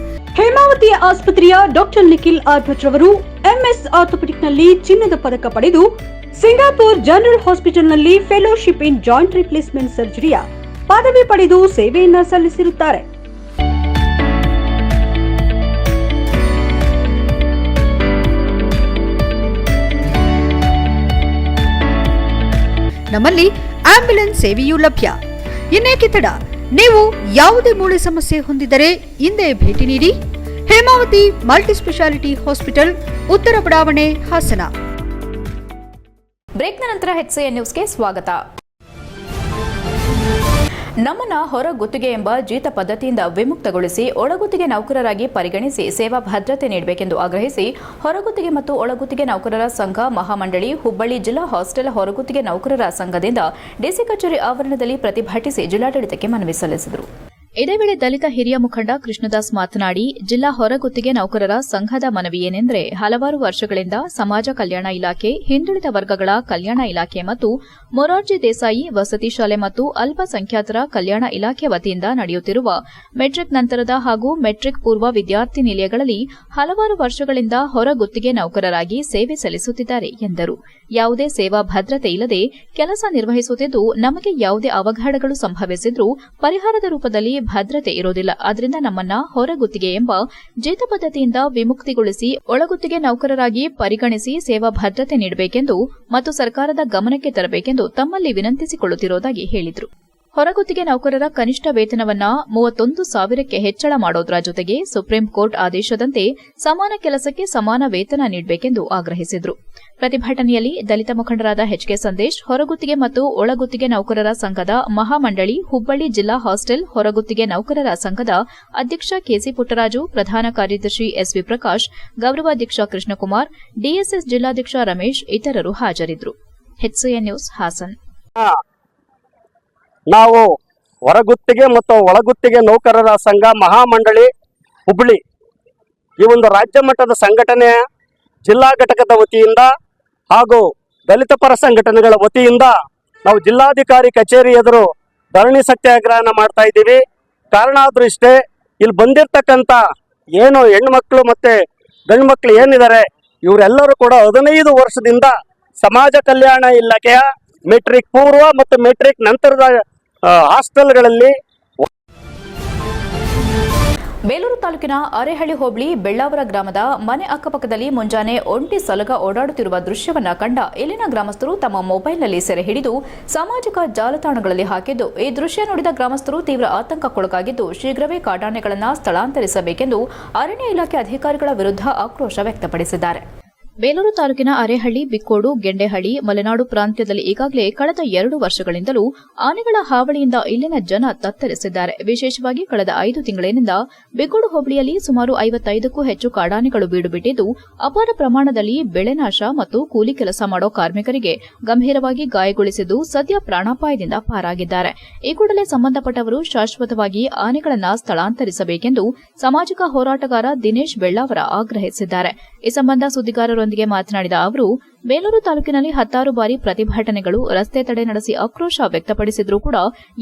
ಹೇಮಾವತಿ ಆಸ್ಪತ್ರೆಯ ಡಾಕ್ಟರ್ ನಿಖಿಲ್ ಆರ್ ಭಟ್ ರವರು MS ಆರ್ಥೋಪೆಡಿಕ್ನಲ್ಲಿ ಚಿನ್ನದ ಪದಕ ಪಡೆದು ಸಿಂಗಾಪುರ್ ಜನರಲ್ ಹಾಸ್ಪಿಟಲ್ನಲ್ಲಿ ಫೆಲೋಶಿಪ್ ಇನ್ ಜಾಯಿಂಟ್ ರಿಪ್ಲೇಸ್ಮೆಂಟ್ ಸರ್ಜರಿಯ ಪದವಿ ಪಡೆದು ಸೇವೆಯನ್ನ ಸಲ್ಲಿಸಿರುತ್ತಾರೆ. ನಮ್ಮಲ್ಲಿ ಆಂಬ್ಯುಲೆನ್ಸ್ ಸೇವೆಯೂ ಲಭ್ಯ. ಇನ್ನೇಕೆ ತಡ, ನೀವು ಯಾವುದೇ ಮೂಳೆ ಸಮಸ್ಯೆ ಹೊಂದಿದ್ದರೆ ಹಿಂದೆ ಭೇಟಿ ನೀಡಿ. ಹೇಮಾವತಿ ಮಲ್ಟಿಸ್ಪೆಷಾಲಿಟಿ ಹಾಸ್ಪಿಟಲ್, ಉತ್ತರ ಬಡಾವಣೆ, ಹಾಸನ. ಬ್ರೇಕ್ನ ನಂತರ HCN ನ್ಯೂಸ್ಗೆ ಸ್ವಾಗತ. ನಮ್ಮನ್ನ ಹೊರ ಗುತ್ತಿಗೆ ಎಂಬ ಜೀತ ಪದ್ಧತಿಯಿಂದ ವಿಮುಕ್ತಗೊಳಿಸಿ ಒಳಗುತ್ತಿಗೆ ನೌಕರರಾಗಿ ಪರಿಗಣಿಸಿ ಸೇವಾ ಭದ್ರತೆ ನೀಡಬೇಕೆಂದು ಆಗ್ರಹಿಸಿ ಹೊರಗುತ್ತಿಗೆ ಮತ್ತು ಒಳಗುತ್ತಿಗೆ ನೌಕರರ ಸಂಘ ಮಹಾಮಂಡಳಿ ಹುಬ್ಬಳ್ಳಿ ಜಿಲ್ಲಾ ಹಾಸ್ಟೆಲ್ ಹೊರಗುತ್ತಿಗೆ ನೌಕರರ ಸಂಘದಿಂದ ಡಿಸಿ ಕಚೇರಿ ಆವರಣದಲ್ಲಿ ಪ್ರತಿಭಟಿಸಿ ಜಿಲ್ಲಾಡಳಿತಕ್ಕೆ ಮನವಿ ಸಲ್ಲಿಸಿದರು. ಇದೇ ವೇಳೆ ದಲಿತ ಹಿರಿಯ ಮುಖಂಡ ಕೃಷ್ಣದಾಸ್ ಮಾತನಾಡಿ, ಜಿಲ್ಲಾ ಹೊರಗುತ್ತಿಗೆ ನೌಕರರ ಸಂಘದ ಮನವಿ ಏನೆಂದರೆ, ಹಲವಾರು ವರ್ಷಗಳಿಂದ ಸಮಾಜ ಕಲ್ಯಾಣ ಇಲಾಖೆ, ಹಿಂದುಳಿದ ವರ್ಗಗಳ ಕಲ್ಯಾಣ ಇಲಾಖೆ ಮತ್ತು ಮೊರಾರ್ಜಿ ದೇಸಾಯಿ ವಸತಿ ಶಾಲೆ ಮತ್ತು ಅಲ್ಪಸಂಖ್ಯಾತರ ಕಲ್ಯಾಣ ಇಲಾಖೆ ವತಿಯಿಂದ ನಡೆಯುತ್ತಿರುವ ಮೆಟ್ರಿಕ್ ನಂತರದ ಹಾಗೂ ಮೆಟ್ರಿಕ್ ಪೂರ್ವ ವಿದ್ಯಾರ್ಥಿ ನಿಲಯಗಳಲ್ಲಿ ಹಲವಾರು ವರ್ಷಗಳಿಂದ ಹೊರಗುತ್ತಿಗೆ ನೌಕರರಾಗಿ ಸೇವೆ ಸಲ್ಲಿಸುತ್ತಿದ್ದಾರೆ ಎಂದರು. ಯಾವುದೇ ಸೇವಾ ಭದ್ರತೆ ಇಲ್ಲದೆ ಕೆಲಸ ನಿರ್ವಹಿಸುತ್ತಿದ್ದು, ನಮಗೆ ಯಾವುದೇ ಅವಘಡಗಳು ಸಂಭವಿಸಿದ್ರೂ ಪರಿಹಾರದ ರೂಪದಲ್ಲಿ ಭದ್ರತೆ ಇರೋದಿಲ್ಲ. ಆದ್ದರಿಂದ ನಮ್ಮನ್ನ ಹೊರಗುತ್ತಿಗೆ ಎಂಬ ಜೀತ ಪದ್ಧತಿಯಿಂದ ವಿಮುಕ್ತಿಗೊಳಿಸಿ ಒಳಗುತ್ತಿಗೆ ನೌಕರರಾಗಿ ಪರಿಗಣಿಸಿ ಸೇವಾ ಭದ್ರತೆ ನೀಡಬೇಕೆಂದು ಮತ್ತು ಸರ್ಕಾರದ ಗಮನಕ್ಕೆ ತರಬೇಕೆಂದು ತಮ್ಮಲ್ಲಿ ವಿನಂತಿಸಿಕೊಳ್ಳುತ್ತಿರುವುದಾಗಿ ಹೇಳಿದರು. ಹೊರಗುತ್ತಿಗೆ ನೌಕರರ ಕನಿಷ್ಠ ವೇತನವನ್ನ 31,000ಕ್ಕೆ ಹೆಚ್ಚಳ ಮಾಡೋದರ ಜೊತೆಗೆ ಸುಪ್ರೀಂ ಕೋರ್ಟ್ ಆದೇಶದಂತೆ ಸಮಾನ ಕೆಲಸಕ್ಕೆ ಸಮಾನ ವೇತನ ನೀಡಬೇಕೆಂದು ಆಗ್ರಹಿಸಿದರು. ಪ್ರತಿಭಟನೆಯಲ್ಲಿ ದಲಿತ ಮುಖಂಡರಾದ HK ಸಂದೇಶ್, ಹೊರಗುತ್ತಿಗೆ ಮತ್ತು ಒಳಗುತ್ತಿಗೆ ನೌಕರರ ಸಂಘದ ಮಹಾಮಂಡಳಿ ಹುಬ್ಬಳ್ಳಿ ಜಿಲ್ಲಾ ಹಾಸ್ಟೆಲ್ ಹೊರಗುತ್ತಿಗೆ ನೌಕರರ ಸಂಘದ ಅಧ್ಯಕ್ಷ KC ಪುಟ್ಟರಾಜು, ಪ್ರಧಾನ ಕಾರ್ಯದರ್ಶಿ SV ಪ್ರಕಾಶ್, ಗೌರವಾಧ್ಯಕ್ಷ ಕೃಷ್ಣಕುಮಾರ್, DSS ಜಿಲ್ಲಾಧ್ಯಕ್ಷ ರಮೇಶ್ ಇತರರು ಹಾಜರಿದ್ದರು. HCN news, Hassan. ನಾವು ಹೊರಗುತ್ತಿಗೆ ಮತ್ತು ಒಳಗುತ್ತಿಗೆ ನೌಕರರ ಸಂಘ ಮಹಾಮಂಡಳಿ ಹುಬ್ಬಳ್ಳಿ ಈ ಒಂದು ರಾಜ್ಯ ಮಟ್ಟದ ಸಂಘಟನೆಯ ಜಿಲ್ಲಾ ಘಟಕದ ವತಿಯಿಂದ ಹಾಗೂ ದಲಿತ ಪರ ಸಂಘಟನೆಗಳ ವತಿಯಿಂದ ನಾವು ಜಿಲ್ಲಾಧಿಕಾರಿ ಕಚೇರಿ ಎದುರು ಧರಣಿ ಸತ್ಯಾಗ್ರಹನ ಮಾಡ್ತಾ ಇದ್ದೀವಿ. ಕಾರಣ ಆದ್ರೂ ಇಷ್ಟೇ, ಇಲ್ಲಿ ಬಂದಿರತಕ್ಕಂಥ ಏನು ಹೆಣ್ಮಕ್ಳು ಮತ್ತೆ ಗಂಡು ಮಕ್ಕಳು ಏನಿದ್ದಾರೆ ಇವರೆಲ್ಲರೂ ಕೂಡ 15 ವರ್ಷದಿಂದ ಸಮಾಜ ಕಲ್ಯಾಣ ಇಲಾಖೆಯ ಮೆಟ್ರಿಕ್ ಪೂರ್ವ ಮತ್ತು ಮೆಟ್ರಿಕ್ ನಂತರದ ಹಾಸ್ಟೆಲ್ಗಳಲ್ಲಿ ಬೇಲೂರು ತಾಲೂಕಿನ ಅರೇಹಳ್ಳಿ ಹೋಬಳಿ ಬೆಳ್ಳಾವರ ಗ್ರಾಮದ ಮನೆ ಅಕ್ಕಪಕ್ಕದಲ್ಲಿ ಮುಂಜಾನೆ ಒಂಟಿ ಸಲಗ ಓಡಾಡುತ್ತಿರುವ ದೃಶ್ಯವನ್ನ ಕಂಡ ಇಲ್ಲಿನ ಗ್ರಾಮಸ್ಥರು ತಮ್ಮ ಮೊಬೈಲ್ನಲ್ಲಿ ಸೆರೆ ಹಿಡಿದು ಸಾಮಾಜಿಕ ಜಾಲತಾಣಗಳಲ್ಲಿ ಹಾಕಿದ್ದು ಈ ದೃಶ್ಯ ನೋಡಿದ ಗ್ರಾಮಸ್ಥರು ತೀವ್ರ ಆತಂಕಕ್ಕೊಳಗಾಗಿದ್ದು ಶೀಘ್ರವೇ ಕಾಡಾನೆಗಳನ್ನು ಸ್ಥಳಾಂತರಿಸಬೇಕೆಂದು ಅರಣ್ಯ ಇಲಾಖೆ ಅಧಿಕಾರಿಗಳ ವಿರುದ್ಧ ಆಕ್ರೋಶ ವ್ಯಕ್ತಪಡಿಸಿದ್ದಾರೆ. ಬೇಲೂರು ತಾಲೂಕಿನ ಅರೇಹಳ್ಳಿ, ಬಿಕ್ಕೋಡು, ಗೆಂಡೆಹಳ್ಳಿ, ಮಲೆನಾಡು ಪ್ರಾಂತ್ಯದಲ್ಲಿ ಈಗಾಗಲೇ ಕಳೆದ 2 ವರ್ಷಗಳಿಂದಲೂ ಆನೆಗಳ ಹಾವಳಿಯಿಂದ ಇಲ್ಲಿನ ಜನ ತತ್ತರಿಸಿದ್ದಾರೆ. ವಿಶೇಷವಾಗಿ ಕಳೆದ 5 ತಿಂಗಳಿನಿಂದ ಬಿಕ್ಕೋಡು ಹೋಬಳಿಯಲ್ಲಿ ಸುಮಾರು 55ಕ್ಕೂ ಹೆಚ್ಚು ಕಾಡಾನೆಗಳು ಬೀಡುಬಿಟ್ಟಿದ್ದು ಅಪಾರ ಪ್ರಮಾಣದಲ್ಲಿ ಬೆಳೆ ನಾಶ ಮತ್ತು ಕೂಲಿ ಕೆಲಸ ಮಾಡೋ ಕಾರ್ಮಿಕರಿಗೆ ಗಂಭೀರವಾಗಿ ಗಾಯಗೊಳಿಸಿದ್ದು ಸದ್ಯ ಪ್ರಾಣಾಪಾಯದಿಂದ ಪಾರಾಗಿದ್ದಾರೆ. ಈ ಕೂಡಲೇ ಸಂಬಂಧಪಟ್ಟವರು ಶಾಶ್ವತವಾಗಿ ಆನೆಗಳನ್ನು ಸ್ಥಳಾಂತರಿಸಬೇಕೆಂದು ಸಾಮಾಜಿಕ ಹೋರಾಟಗಾರ ದಿನೇಶ್ ಬೆಳ್ಳಾವರ ಆಗ್ರಹಿಸಿದ್ದಾರೆ. ಈ ಸಂಬಂಧ ಸುದ್ದಿಗಾರರೊಂದಿಗೆ ಮಾತನಾಡಿದ ಅವರು, ಬೇಲೂರು ತಾಲೂಕಿನಲ್ಲಿ 10 ಬಾರಿ ಪ್ರತಿಭಟನೆಗಳು, ರಸ್ತೆ ತಡೆ ನಡೆಸಿ ಆಕ್ರೋಶ ವ್ಯಕ್ತಪಡಿಸಿದ್ರೂ ಕೂಡ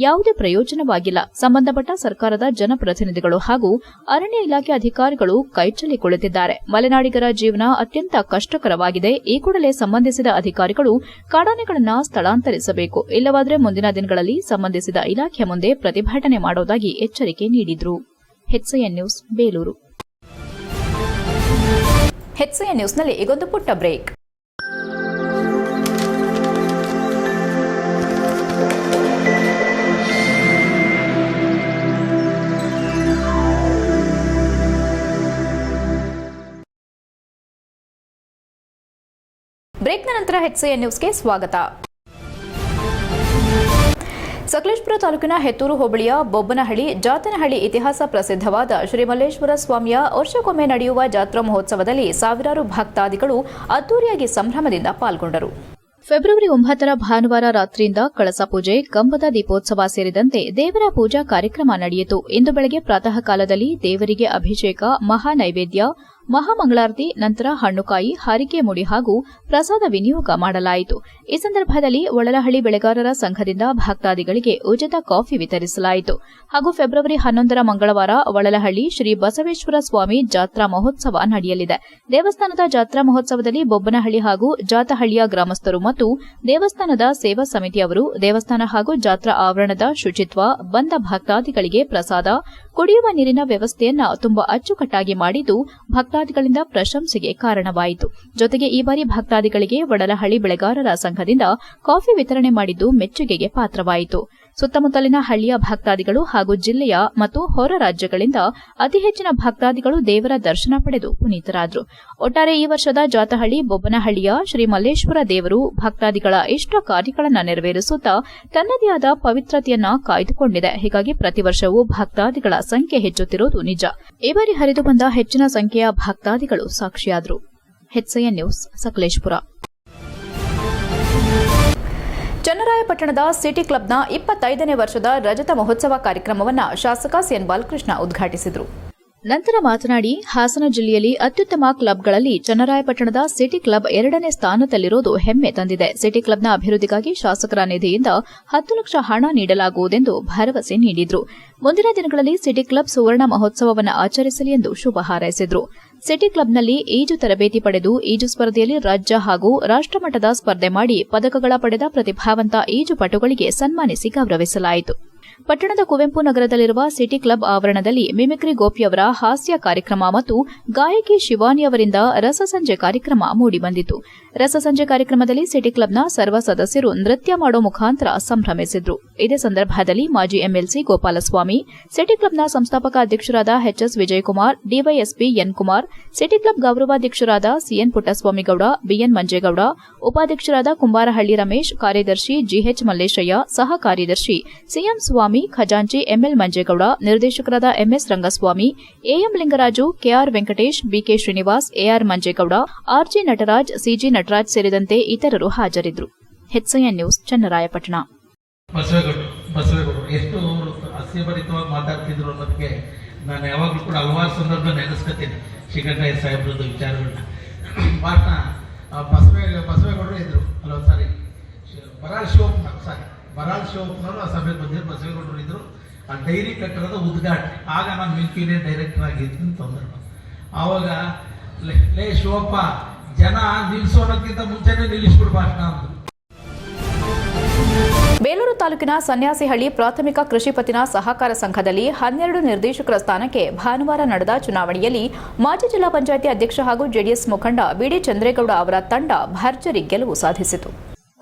ಯಾವುದೇ ಪ್ರಯೋಜನವಾಗಿಲ್ಲ. ಸಂಬಂಧಪಟ್ಟ ಸರ್ಕಾರದ ಜನಪ್ರತಿನಿಧಿಗಳು ಹಾಗೂ ಅರಣ್ಯ ಇಲಾಖೆ ಅಧಿಕಾರಿಗಳು ಕೈಚೆಲ್ಲಿ ಕುಳಿತಿದ್ದಾರೆ. ಮಲೆನಾಡಿಗರ ಜೀವನ ಅತ್ಯಂತ ಕಷ್ಟಕರವಾಗಿದೆ. ಈ ಕೂಡಲೇ ಸಂಬಂಧಿಸಿದ ಅಧಿಕಾರಿಗಳು ಕಾಡಾನೆಗಳನ್ನು ಸ್ಥಳಾಂತರಿಸಬೇಕು. ಇಲ್ಲವಾದರೆ ಮುಂದಿನ ದಿನಗಳಲ್ಲಿ ಸಂಬಂಧಿಸಿದ ಇಲಾಖೆ ಮುಂದೆ ಪ್ರತಿಭಟನೆ ಮಾಡುವುದಾಗಿ ಎಚ್ಚರಿಕೆ ನೀಡಿದರು. HCN news, Belur. HCN ನ್ಯೂಸ್ನಲ್ಲಿ ಈಗೊಂದು ಪುಟ್ಟ ಬ್ರೇಕ್. ಬ್ರೇಕ್ನ ನಂತರ HCN ನ್ಯೂಸ್ಗೆ ಸ್ವಾಗತ. ಸಕಲೇಶಪುರ ತಾಲೂಕಿನ ಹೆತ್ತೂರು ಹೋಬಳಿಯ ಬೊಬ್ಬನಹಳ್ಳಿ, ಜಾತನಹಳ್ಳಿ ಇತಿಹಾಸ ಪ್ರಸಿದ್ಧವಾದ ಶ್ರೀ ಮಲ್ಲೇಶ್ವರ ಸ್ವಾಮಿಯ ವರ್ಷಕ್ಕೊಮ್ಮೆ ನಡೆಯುವ ಜಾತ್ರಾ ಮಹೋತ್ಸವದಲ್ಲಿ ಸಾವಿರಾರು ಭಕ್ತಾದಿಗಳು ಅದ್ದೂರಿಯಾಗಿ ಸಂಭ್ರಮದಿಂದ ಪಾಲ್ಗೊಂಡರು. ಫೆಬ್ರವರಿ 9ರ ಭಾನುವಾರ ರಾತ್ರಿಯಿಂದ ಕಳಸ ಪೂಜೆ, ಕಂಬದ ದೀಪೋತ್ಸವ ಸೇರಿದಂತೆ ದೇವರ ಪೂಜಾ ಕಾರ್ಯಕ್ರಮ ನಡೆಯಿತು. ಇಂದು ಬೆಳಗ್ಗೆ ಪ್ರಾತಃ ಕಾಲದಲ್ಲಿ ದೇವರಿಗೆ ಅಭಿಷೇಕ, ಮಹಾ ನೈವೇದ್ಯ, ಮಹಾಮಂಗಳಾರತಿ, ನಂತರ ಹಣ್ಣುಕಾಯಿ, ಹಾರಿಕೆ ಮುಡಿ ಹಾಗೂ ಪ್ರಸಾದ ವಿನಿಯೋಗ ಮಾಡಲಾಯಿತು. ಈ ಸಂದರ್ಭದಲ್ಲಿ ಒಳಲಹಳ್ಳಿ ಬೆಳೆಗಾರರ ಸಂಘದಿಂದ ಭಕ್ತಾದಿಗಳಿಗೆ ಉಚಿತ ಕಾಫಿ ವಿತರಿಸಲಾಯಿತು. ಹಾಗೂ ಫೆಬ್ರವರಿ 11ರ ಮಂಗಳವಾರ ಒಳಲಹಳ್ಳಿ ಶ್ರೀ ಬಸವೇಶ್ವರ ಸ್ವಾಮಿ ಜಾತ್ರಾ ಮಹೋತ್ಸವ ನಡೆಯಲಿದೆ. ದೇವಸ್ಥಾನದ ಜಾತ್ರಾ ಮಹೋತ್ಸವದಲ್ಲಿ ಬೊಬ್ಬನಹಳ್ಳಿ ಹಾಗೂ ಜಾತಹಳ್ಳಿಯ ಗ್ರಾಮಸ್ಥರು ಮತ್ತು ದೇವಸ್ಥಾನದ ಸೇವಾ ಸಮಿತಿಯವರು ದೇವಸ್ಥಾನ ಹಾಗೂ ಜಾತ್ರಾ ಆವರಣದ ಶುಚಿತ್ವ, ಬಂದ ಭಕ್ತಾದಿಗಳಿಗೆ ಪ್ರಸಾದ, ಕುಡಿಯುವ ನೀರಿನ ವ್ಯವಸ್ಥೆಯನ್ನ ತುಂಬಾ ಅಚ್ಚುಕಟ್ಟಾಗಿ ಮಾಡಿದ್ದು ಭಕ್ತಾದಿಗಳಿಂದ ಪ್ರಶಂಸೆಗೆ ಕಾರಣವಾಯಿತು. ಜೊತೆಗೆ ಈ ಬಾರಿ ಭಕ್ತಾದಿಗಳಿಗೆ ಒಡಲಹಳ್ಳಿ ಬೆಳೆಗಾರರ ಸಂಘದಿಂದ ಕಾಫಿ ವಿತರಣೆ ಮಾಡಿದ್ದು ಮೆಚ್ಚುಗೆಗೆ ಪಾತ್ರವಾಯಿತು. ಸುತ್ತಮುತ್ತಲಿನ ಹಳ್ಳಿಯ ಭಕ್ತಾದಿಗಳು ಹಾಗೂ ಜಿಲ್ಲೆಯ ಮತ್ತು ಹೊರ ರಾಜ್ಯಗಳಿಂದ ಅತಿ ಹೆಚ್ಚಿನ ಭಕ್ತಾದಿಗಳು ದೇವರ ದರ್ಶನ ಪಡೆದು ಪುನೀತರಾದರು. ಒಟ್ಟಾರೆ ಈ ವರ್ಷದ ಜಾತಹಳ್ಳಿ ಬೊಬ್ಬನಹಳ್ಳಿಯ ಶ್ರೀ ಮಲ್ಲೇಶ್ವರ ದೇವರು ಭಕ್ತಾದಿಗಳ ಇಷ್ಟ ಕಾರ್ಯಗಳನ್ನು ನೆರವೇರಿಸುತ್ತಾ ತನ್ನದೇ ಆದ ಪವಿತ್ರತೆಯನ್ನ ಕಾಯ್ದುಕೊಂಡಿದೆ. ಹೀಗಾಗಿ ಪ್ರತಿ ವರ್ಷವೂ ಭಕ್ತಾದಿಗಳ ಸಂಖ್ಯೆ ಹೆಚ್ಚುತ್ತಿರುವುದು ನಿಜ. ಈ ಬಾರಿ ಹರಿದು ಬಂದ ಹೆಚ್ಚಿನ ಸಂಖ್ಯೆಯ ಭಕ್ತಾದಿಗಳು ಸಾಕ್ಷಿಯಾದರು. HCN news, Sakleshpur. ಚನ್ನರಾಯಪಟ್ಟಣದ ಸಿಟಿ ಕ್ಲಬ್ನ 25ನೇ ವರ್ಷದ ರಜತ ಮಹೋತ್ಸವ ಕಾರ್ಯಕ್ರಮವನ್ನು ಶಾಸಕ ಸಿಎನ್ ಬಾಲಕೃಷ್ಣ ಉದ್ಘಾಟಿಸಿದರು. ನಂತರ ಮಾತನಾಡಿ, ಹಾಸನ ಜಿಲ್ಲೆಯಲ್ಲಿ ಅತ್ಯುತ್ತಮ ಕ್ಲಬ್ಗಳಲ್ಲಿ ಚನ್ನರಾಯಪಟ್ಟಣದ ಸಿಟಿ ಕ್ಲಬ್ 2ನೇ ಸ್ಥಾನದಲ್ಲಿರುವುದು ಹೆಮ್ಮೆ ತಂದಿದೆ. ಸಿಟಿ ಕ್ಲಬ್ನ ಅಭಿವೃದ್ಧಿಗಾಗಿ ಶಾಸಕರ ನಿಧಿಯಿಂದ 10 ಲಕ್ಷ ಹಣ ನೀಡಲಾಗುವುದೆಂದು ಭರವಸೆ ನೀಡಿದರು. ಮುಂದಿನ ದಿನಗಳಲ್ಲಿ ಸಿಟಿ ಕ್ಲಬ್ ಸುವರ್ಣ ಮಹೋತ್ಸವವನ್ನು ಆಚರಿಸಲಿ ಎಂದು ಶುಭ ಹಾರೈಸಿದರು. ಸಿಟಿ ಕ್ಲಬ್ನಲ್ಲಿ ಈಜು ತರಬೇತಿ ಪಡೆದು ಈಜು ಸ್ಪರ್ಧೆಯಲ್ಲಿ ರಾಜ್ಯ ಹಾಗೂ ರಾಷ್ಟ್ರಮಟ್ಟದ ಸ್ಪರ್ಧೆ ಮಾಡಿ ಪದಕಗಳ ಪಡೆದ ಪ್ರತಿಭಾವಂತ ಈಜುಪಟುಗಳಿಗೆ ಸನ್ಮಾನಿಸಿ ಗೌರವಿಸಲಾಯಿತು. ಪಟ್ಟಣದ ಕುವೆಂಪು ನಗರದಲ್ಲಿರುವ ಸಿಟಿ ಕ್ಲಬ್ ಆವರಣದಲ್ಲಿ ಮಿಮಿಕ್ರಿ ಗೋಪಿಯವರ ಹಾಸ್ಯ ಕಾರ್ಯಕ್ರಮ ಮತ್ತು ಗಾಯಕಿ ಶಿವಾನಿ ಅವರಿಂದ ರಸಸಂಜೆ ಕಾರ್ಯಕ್ರಮ ಮೂಡಿಬಂದಿತು. ರಸಸಂಜೆ ಕಾರ್ಯಕ್ರಮದಲ್ಲಿ ಸಿಟಿ ಕ್ಲಬ್ನ ಸರ್ವ ಸದಸ್ಯರು ನೃತ್ಯ ಮಾಡೋ ಮುಖಾಂತರ ಸಂಭ್ರಮಿಸಿದ್ರು. ಇದೇ ಸಂದರ್ಭದಲ್ಲಿ ಮಾಜಿ ಎಂಎಲ್ಸಿ ಗೋಪಾಲಸ್ವಾಮಿ, ಸಿಟಿ ಕ್ಲಬ್ನ ಸಂಸ್ಥಾಪಕ ಅಧ್ಯಕ್ಷರಾದ HS Vijayakumar, DYSP N Kumar, city club ಗೌರವಾಧ್ಯಕ್ಷರಾದ ಸಿಎನ್ ಪುಟ್ಟಸ್ವಾಮಿಗೌಡ, ಬಿಎನ್ ಮಂಜೇಗೌಡ, ಉಪಾಧ್ಯಕ್ಷರಾದ ಕುಂಬಾರಹಳ್ಳಿ ರಮೇಶ್, ಕಾರ್ಯದರ್ಶಿ GH ಮಲ್ಲೇಶಯ್ಯ, ಸಹ ಕಾರ್ಯದರ್ಶಿ ಸಿಎಂ ಸ್ವಾಮಿ, ಖಜಾಂಚಿ ಎಂಎಲ್ ಮಂಜೇಗೌಡ, ನಿರ್ದೇಶಕರಾದ MS Rangaswamy, AM Lingaraju, KR Venkatesh, BK Srinivas, AR Manjegowda, RG Nataraj, CG Nataraj ಸೇರಿದಂತೆ ಇತರರು ಹಾಜರಿದ್ದರು. HCN news, Channarayapatna. ಬಸವೇಗೌಡರು ಎಷ್ಟು ಹಾಸ್ಯಭರಿತವಾಗಿ ಮಾತಾಡ್ತಿದ್ರು ಅನ್ನೋದಕ್ಕೆ ನಾನು ಯಾವಾಗಲೂ ಕೂಡ ಹಲವಾರು ಸಂದರ್ಭ ನೆನೆಸ್ಕೊತೀನಿ. ಶ್ರೀಕಂಠಯ್ಯ ಸಾಹೇಬ್ರದ್ದು ವಿಚಾರಗಳನ್ನ ಭಾಷಣ ಬಸವೇಗೌಡರು ಇದ್ರು. ಸಾರಿ ಬರಾಳ್ ಶಿವಪ್ಪನವರು ಆ ಸಭೆಗೆ ಬಂದಿದ್ರು. ಬಸವೇಗೌಡರು ಇದ್ರು. ಆ ಡೈರಿ ಕಟ್ಟಡದ ಉದ್ಘಾಟನೆ ಆಗ ನಾನು ಮಿಲ್ಕಿನೇ ಡೈರೆಕ್ಟರ್ ಆಗಿದ್ದೀನಿ ಸಂದರ್ಭ. ಆವಾಗ ಲೇ ಶಿವಪ್ಪ, ಜನ ನಿಲ್ಲಿಸೋಣಕ್ಕಿಂತ ಮುಂಚೆನೇ ನಿಲ್ಲಿಸ್ಬಿಡು ಭಾಷಣ ಅಂದ್ರು. ಬೇಲೂರು ತಾಲೂಕಿನ ಸನ್ಯಾಸಿಹಳ್ಳಿ ಪ್ರಾಥಮಿಕ ಕೃಷಿ ಪತ್ತಿನ ಸಹಕಾರ ಸಂಘದಲ್ಲಿ 12 ನಿರ್ದೇಶಕರ ಸ್ಥಾನಕ್ಕೆ ಭಾನುವಾರ ನಡೆದ ಚುನಾವಣೆಯಲ್ಲಿ ಮಾಜಿ ಜಿಲ್ಲಾ ಪಂಚಾಯಿತಿ ಅಧ್ಯಕ್ಷ ಹಾಗೂ ಜೆಡಿಎಸ್ ಮುಖಂಡ ಬಿಡಿ ಚಂದ್ರೇಗೌಡ ಅವರ ತಂಡ ಭರ್ಜರಿ ಗೆಲುವು ಸಾಧಿಸಿತು.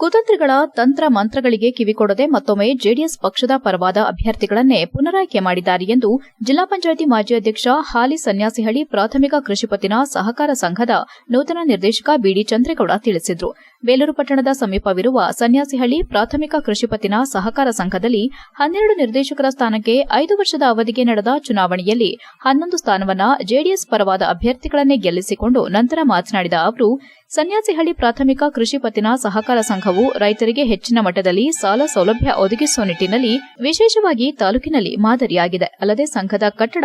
ಕುತಂತ್ರಿಗಳ ತಂತ್ರ ಮಂತ್ರಗಳಿಗೆ ಕಿವಿಕೊಡದೆ ಮತ್ತೊಮ್ಮೆ ಜೆಡಿಎಸ್ ಪಕ್ಷದ ಪರವಾದ ಅಭ್ಯರ್ಥಿಗಳನ್ನೇ ಪುನರಾಯ್ಕೆ ಮಾಡಿದ್ದಾರೆ ಎಂದು ಜಿಲ್ಲಾ ಪಂಚಾಯಿತಿ ಮಾಜಿ ಅಧ್ಯಕ್ಷ ಹಾಲಿ ಸನ್ಯಾಸಿಹಳ್ಳಿ ಪ್ರಾಥಮಿಕ ಕೃಷಿ ಪತ್ತಿನ ಸಹಕಾರ ಸಂಘದ ನೂತನ ನಿರ್ದೇಶಕ ಬಿಡಿ ಚಂದ್ರೇಗೌಡ ತಿಳಿಸಿದರು. ಬೇಲೂರು ಪಟ್ಟಣದ ಸಮೀಪವಿರುವ ಸನ್ಯಾಸಿಹಳ್ಳಿ ಪ್ರಾಥಮಿಕ ಕೃಷಿ ಪತ್ತಿನ ಸಹಕಾರ ಸಂಘದಲ್ಲಿ 12 ನಿರ್ದೇಶಕರ ಸ್ಥಾನಕ್ಕೆ 5 ವರ್ಷದ ಅವಧಿಗೆ ನಡೆದ ಚುನಾವಣೆಯಲ್ಲಿ 11 ಸ್ಥಾನವನ್ನು ಜೆಡಿಎಸ್ ಪರವಾದ ಅಭ್ಯರ್ಥಿಗಳನ್ನೇ ಗೆಲ್ಲಿಸಿಕೊಂಡು ನಂತರ ಮಾತನಾಡಿದ ಅವರು, ಸನ್ಯಾಸಿಹಳ್ಳಿ ಪ್ರಾಥಮಿಕ ಕೃಷಿ ಪತ್ತಿನ ಸಹಕಾರ ಸಂಘವು ರೈತರಿಗೆ ಹೆಚ್ಚಿನ ಮಟ್ಟದಲ್ಲಿ ಸಾಲ ಸೌಲಭ್ಯ ಒದಗಿಸುವ ನಿಟ್ಟಿನಲ್ಲಿ ವಿಶೇಷವಾಗಿ ತಾಲೂಕಿನಲ್ಲಿ ಮಾದರಿಯಾಗಿದೆ. ಅಲ್ಲದೆ ಸಂಘದ ಕಟ್ಟಡ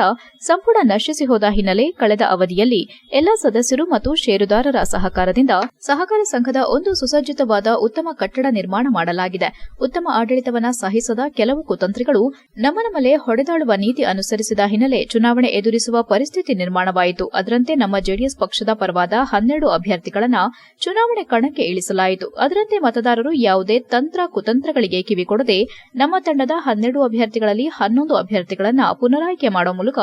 ಸಂಪೂರ್ಣ ನಶಿಸಿ ಹೋದ ಹಿನ್ನೆಲೆ ಕಳೆದ ಅವಧಿಯಲ್ಲಿ ಎಲ್ಲಾ ಸದಸ್ಯರು ಮತ್ತು ಷೇರುದಾರರ ಸಹಕಾರದಿಂದ ಸಹಕಾರ ಸಂಘದ ಒಂದು ಸುಸಜ್ಜಿತವಾದ ಉತ್ತಮ ಕಟ್ಟಡ ನಿರ್ಮಾಣ ಮಾಡಲಾಗಿದೆ. ಉತ್ತಮ ಆಡಳಿತವನ್ನ ಸಹಿಸದ ಕೆಲವು ಕುತಂತ್ರಿಗಳು ನಮ್ಮನಮಲೆ ಹೊಡೆದಾಳುವ ನೀತಿ ಅನುಸರಿಸಿದ ಹಿನ್ನೆಲೆ ಚುನಾವಣೆ ಎದುರಿಸುವ ಪರಿಸ್ಥಿತಿ ನಿರ್ಮಾಣವಾಯಿತು. ಅದರಂತೆ ನಮ್ಮ ಜೆಡಿಎಸ್ ಪಕ್ಷದ ಪರವಾದ 12 ಅಭ್ಯರ್ಥಿಗಳನ್ನು ಚುನಾವಣೆ ಕಣಕ್ಕೆ ಇಳಿಸಲಾಯಿತು. ಅದರಂತೆ ಮತದಾರರು ಯಾವುದೇ ತಂತ್ರ ಕುತಂತ್ರಗಳಿಗೆ ಕಿವಿಕೊಡದೆ ನಮ್ಮ ತಂಡದ 12 ಅಭ್ಯರ್ಥಿಗಳಲ್ಲಿ 11 ಅಭ್ಯರ್ಥಿಗಳನ್ನು ಪುನರಾಯ್ಕೆ ಮಾಡುವ ಮೂಲಕ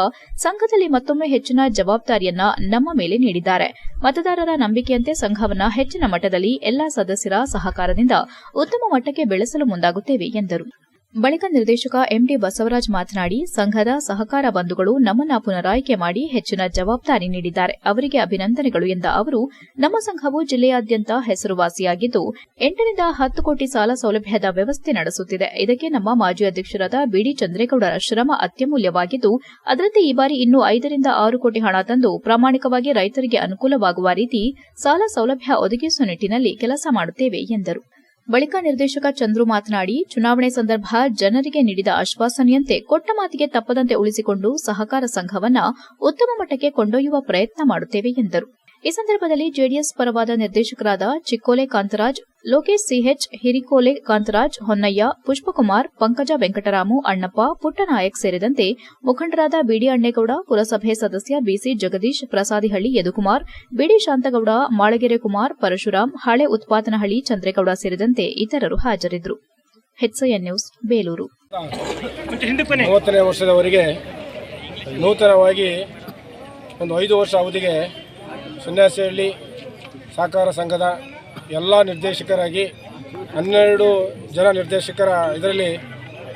ಸಂಘದಲ್ಲಿ ಮತ್ತೊಮ್ಮೆ ಹೆಚ್ಚಿನ ಜವಾಬ್ದಾರಿಯನ್ನ ನಮ್ಮ ಮೇಲೆ ನೀಡಿದ್ದಾರೆ. ಮತದಾರರ ನಂಬಿಕೆಯಂತೆ ಸಂಘವನ್ನ ಹೆಚ್ಚಿನ ಮಟ್ಟದಲ್ಲಿ ಎಲ್ಲಾ ಸದಸ್ಯರ ಸಹಕಾರದಿಂದ ಉತ್ತಮ ಮಟ್ಟಕ್ಕೆ ಬೆಳೆಸಲು ಮುಂದಾಗುತ್ತೇವೆ ಎಂದರು. ಬಳಿಕ ನಿರ್ದೇಶಕ ಎಂಡಿ ಬಸವರಾಜ್ ಮಾತನಾಡಿ, ಸಂಘದ ಸಹಕಾರ ಬಂಧುಗಳು ನಮ್ಮನ್ನ ಪುನರಾಯ್ಕೆ ಮಾಡಿ ಹೆಚ್ಚಿನ ಜವಾಬ್ದಾರಿ ನೀಡಿದ್ದಾರೆ. ಅವರಿಗೆ ಅಭಿನಂದನೆಗಳು ಎಂದ ಅವರು, ನಮ್ಮ ಸಂಘವು ಜಿಲ್ಲೆಯಾದ್ಯಂತ ಹೆಸರುವಾಸಿಯಾಗಿದ್ದು 8 ರಿಂದ 10 ಕೋಟಿ ಸಾಲ ಸೌಲಭ್ಯದ ವ್ಯವಸ್ಥೆ ನಡೆಸುತ್ತಿದೆ. ಇದಕ್ಕೆ ನಮ್ಮ ಮಾಜಿ ಅಧ್ಯಕ್ಷರಾದ ಬಿಡಿ ಚಂದ್ರೇಗೌಡರ ಶ್ರಮ ಅತ್ಯಮೂಲ್ಯವಾಗಿದ್ದು, ಅದರಂತೆ ಈ ಬಾರಿ ಇನ್ನೂ 5 ರಿಂದ 6 ಕೋಟಿ ಹಣ ತಂದು ಪ್ರಾಮಾಣಿಕವಾಗಿ ರೈತರಿಗೆ ಅನುಕೂಲವಾಗುವ ರೀತಿ ಸಾಲ ಸೌಲಭ್ಯ ಒದಗಿಸುವ ನಿಟ್ಟಿನಲ್ಲಿ ಕೆಲಸ ಮಾಡುತ್ತೇವೆ ಎಂದರು. ಬಳಿಕ ನಿರ್ದೇಶಕ ಚಂದ್ರು ಮಾತನಾಡಿ, ಚುನಾವಣೆ ಸಂದರ್ಭ ಜನರಿಗೆ ನೀಡಿದ ಆಶ್ವಾಸನೆಯಂತೆ ಕೊಟ್ಟ ಮಾತಿಗೆ ತಪ್ಪದಂತೆ ಉಳಿಸಿಕೊಂಡು ಸಹಕಾರ ಸಂಘವನ್ನ ಉತ್ತಮ ಮಟ್ಟಕ್ಕೆ ಕೊಂಡೊಯ್ಯುವ ಪ್ರಯತ್ನ ಮಾಡುತ್ತೇವೆ ಎಂದರು. ಈ ಸಂದರ್ಭದಲ್ಲಿ ಜೆಡಿಎಸ್ ಪರವಾದ ನಿರ್ದೇಶಕರಾದ ಚಿಕ್ಕೋಲೆ ಕಾಂತರಾಜ್, ಲೋಕೇಶ್ ಸಿಎಚ್, ಹಿರಿಕೋಲೆ ಕಾಂತರಾಜ್, ಹೊನ್ನಯ್ಯ, ಪುಷ್ಪಕುಮಾರ್, ಪಂಕಜ ವೆಂಕಟರಾಮು, ಅಣ್ಣಪ್ಪ, ಪುಟ್ಟನಾಯಕ್ ಸೇರಿದಂತೆ ಮುಖಂಡರಾದ ಬಿಡಿ ಅಣ್ಣೇಗೌಡ, ಪುರಸಭೆ ಸದಸ್ಯ ಬಿಸಿ ಜಗದೀಶ್, ಪ್ರಸಾದಿಹಳ್ಳಿ ಯದುಕುಮಾರ್, ಬಿಡಿ ಶಾಂತಗೌಡ, ಮಾಳಗೆರೆ ಕುಮಾರ್, ಪರಶುರಾಮ್, ಹಳೆ ಉತ್ಪಾದನಹಳ್ಳಿ ಚಂದ್ರೇಗೌಡ ಸೇರಿದಂತೆ ಇತರರು ಹಾಜರಿದ್ದರು. HCN news, Belur. 30ನೇ ವರ್ಷದವರೆಗೆ ನೂತನವಾಗಿ ಒಂದು 5 ವರ್ಷ ಅವಧಿಗೆ ಸನ್ಯಾಸಿಹಳ್ಳಿ ಸಹಕಾರ ಸಂಘದ ಎಲ್ಲ ನಿರ್ದೇಶಕರಾಗಿ 12 ಜನ ನಿರ್ದೇಶಕರ ಇದರಲ್ಲಿ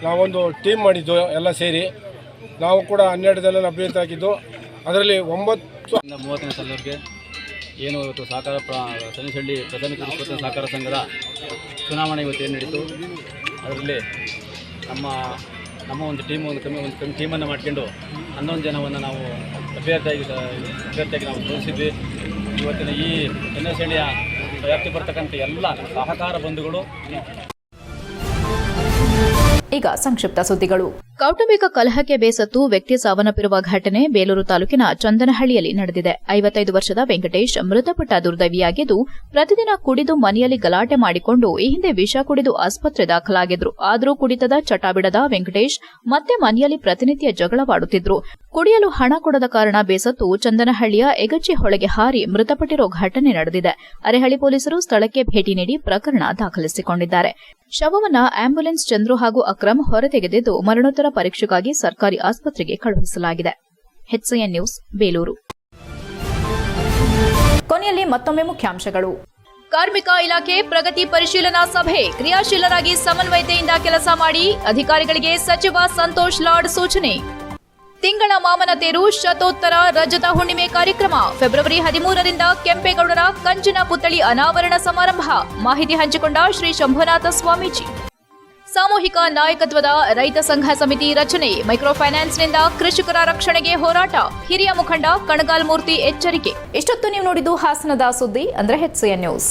ನಾವೊಂದು ಟೀಮ್ ಮಾಡಿದ್ದು. ಎಲ್ಲ ಸೇರಿ ನಾವು ಕೂಡ 12 ಜನ ಅಭ್ಯರ್ಥಿ ಆಗಿದ್ದು. ಅದರಲ್ಲಿ 9 ಸಲವರೆಗೆ ಏನು ಇವತ್ತು ಸಹಕಾರ ಸನ್ಯಾಸಿಹಳ್ಳಿ ಪ್ರಾಥಮಿಕ ಕೃಷಿ ಸಹಕಾರ ಸಂಘದ ಚುನಾವಣೆ ಇವತ್ತು ಏನು ನಡೀತು, ಅದರಲ್ಲಿ ನಮ್ಮ ಒಂದು ಟೀಮ್ ಒಂದು ಟೀಮನ್ನು ಮಾಡ್ಕೊಂಡು 11 ಜನವನ್ನು ನಾವು ಅಭ್ಯರ್ಥಿಯಾಗಿ ನಾವು ತೋರಿಸಿದ್ವಿ. ಇವತ್ತಿನ ಈ ಸನ್ಯಾಸಿಹಳ್ಳಿಯ ವ್ಯಾಪ್ತಿ ಬರ್ತಕ್ಕಂಥ ಎಲ್ಲ ಸಹಕಾರ ಬಂಧುಗಳು. ಈಗ ಸಂಕ್ಷಿಪ್ತ ಸುದ್ದಿಗಳು. ಕೌಟುಂಬಿಕ ಕಲಹಕ್ಕೆ ಬೇಸತ್ತು ವ್ಯಕ್ತಿ ಸಾವನ್ನಪ್ಪಿರುವ ಘಟನೆ ಬೇಲೂರು ತಾಲೂಕಿನ ಚಂದನಹಳ್ಳಿಯಲ್ಲಿ ನಡೆದಿದೆ. 55 ವರ್ಷದ ವೆಂಕಟೇಶ್ ಮೃತಪಟ್ಟ ದುರ್ದೈವಿಯಾಗಿದ್ದು, ಪ್ರತಿದಿನ ಕುಡಿದು ಮನೆಯಲ್ಲಿ ಗಲಾಟೆ ಮಾಡಿಕೊಂಡು ಈ ಹಿಂದೆ ವಿಷ ಕುಡಿದು ಆಸ್ಪತ್ರೆ ದಾಖಲಾಗಿದ್ರು. ಆದರೂ ಕುಡಿತದ ಚಟ ಬಿಡದ ವೆಂಕಟೇಶ್ ಮತ್ತೆ ಮನೆಯಲ್ಲಿ ಪ್ರತಿನಿತ್ಯ ಜಗಳವಾಡುತ್ತಿದ್ರು. ಕುಡಿಯಲು ಹಣ ಕೊಡದ ಕಾರಣ ಬೇಸತ್ತು ಚಂದನಹಳ್ಳಿಯ ಎಗಚಿ ಹೊಳೆಗೆ ಹಾರಿ ಮೃತಪಟ್ಟಿರೋ ಘಟನೆ ನಡೆದಿದೆ. ಅರೆಹಳ್ಳಿ ಪೊಲೀಸರು ಸ್ಥಳಕ್ಕೆ ಭೇಟಿ ನೀಡಿ ಪ್ರಕರಣ ದಾಖಲಿಸಿಕೊಂಡಿದ್ದಾರೆ. ಶವವನ್ನು ಆಂಬ್ಯುಲೆನ್ಸ್ ಚಂದ್ರು ಹಾಗೂ ಅಕ್ರಮ್ ಹೊರತೆಗೆದಿದ್ದು ಮರಣೋತ್ತರ ಪರೀಕ್ಷೆಗಾಗಿ ಸರ್ಕಾರಿ ಆಸ್ಪತ್ರೆಗೆ ಕಳುಹಿಸಲಾಗಿದೆ. HCN news, Belur. ಕೊನೆಯಲ್ಲಿ ಮತ್ತೊಮ್ಮೆ ಮುಖ್ಯಾಂಶಗಳು. ಕಾರ್ಮಿಕ ಇಲಾಖೆ ಪ್ರಗತಿ ಪರಿಶೀಲನಾ ಸಭೆ, ಕ್ರಿಯಾಶೀಲರಾಗಿ ಸಮನ್ವಯತೆಯಿಂದ ಕೆಲಸ ಮಾಡಿ ಅಧಿಕಾರಿಗಳಿಗೆ ಸಚಿವ ಸಂತೋಷ್ ಲಾಡ್ ಸೂಚನೆ. ತಿಂಗಳ ಮಾಮನ ತೇರು ಶತೋತ್ತರ ರಜತ ಹುಣ್ಣಿಮೆ ಕಾರ್ಯಕ್ರಮ ಫೆಬ್ರವರಿ 13ರಿಂದ ಕೆಂಪೇಗೌಡರ ಕಂಚಿನ ಪುತ್ಥಳಿ ಅನಾವರಣ ಸಮಾರಂಭ. ಮಾಹಿತಿ ಹಂಚಿಕೊಂಡ ಶ್ರೀ ಶಂಭುನಾಥ ಸ್ವಾಮೀಜಿ. ಸಾಮೂಹಿಕ ನಾಯಕತ್ವದ ರೈತ ಸಂಘ ಸಮಿತಿ ರಚನೆ, ಮೈಕ್ರೋ ಫೈನಾನ್ಸ್ನಿಂದ ಕೃಷಿಕರ ರಕ್ಷಣೆಗೆ ಹೋರಾಟ. ಹಿರಿಯ ಮುಖಂಡ ಕಣಗಾಲ್ ಮೂರ್ತಿ ಎಚ್ಚರಿಕೆ. ಇಷ್ಟೊತ್ತು ನೀವು ನೋಡಿದ್ದು ಹಾಸನದ ಸುದ್ದಿ ಅಂದ್ರೆ HCN ನ್ಯೂಸ್.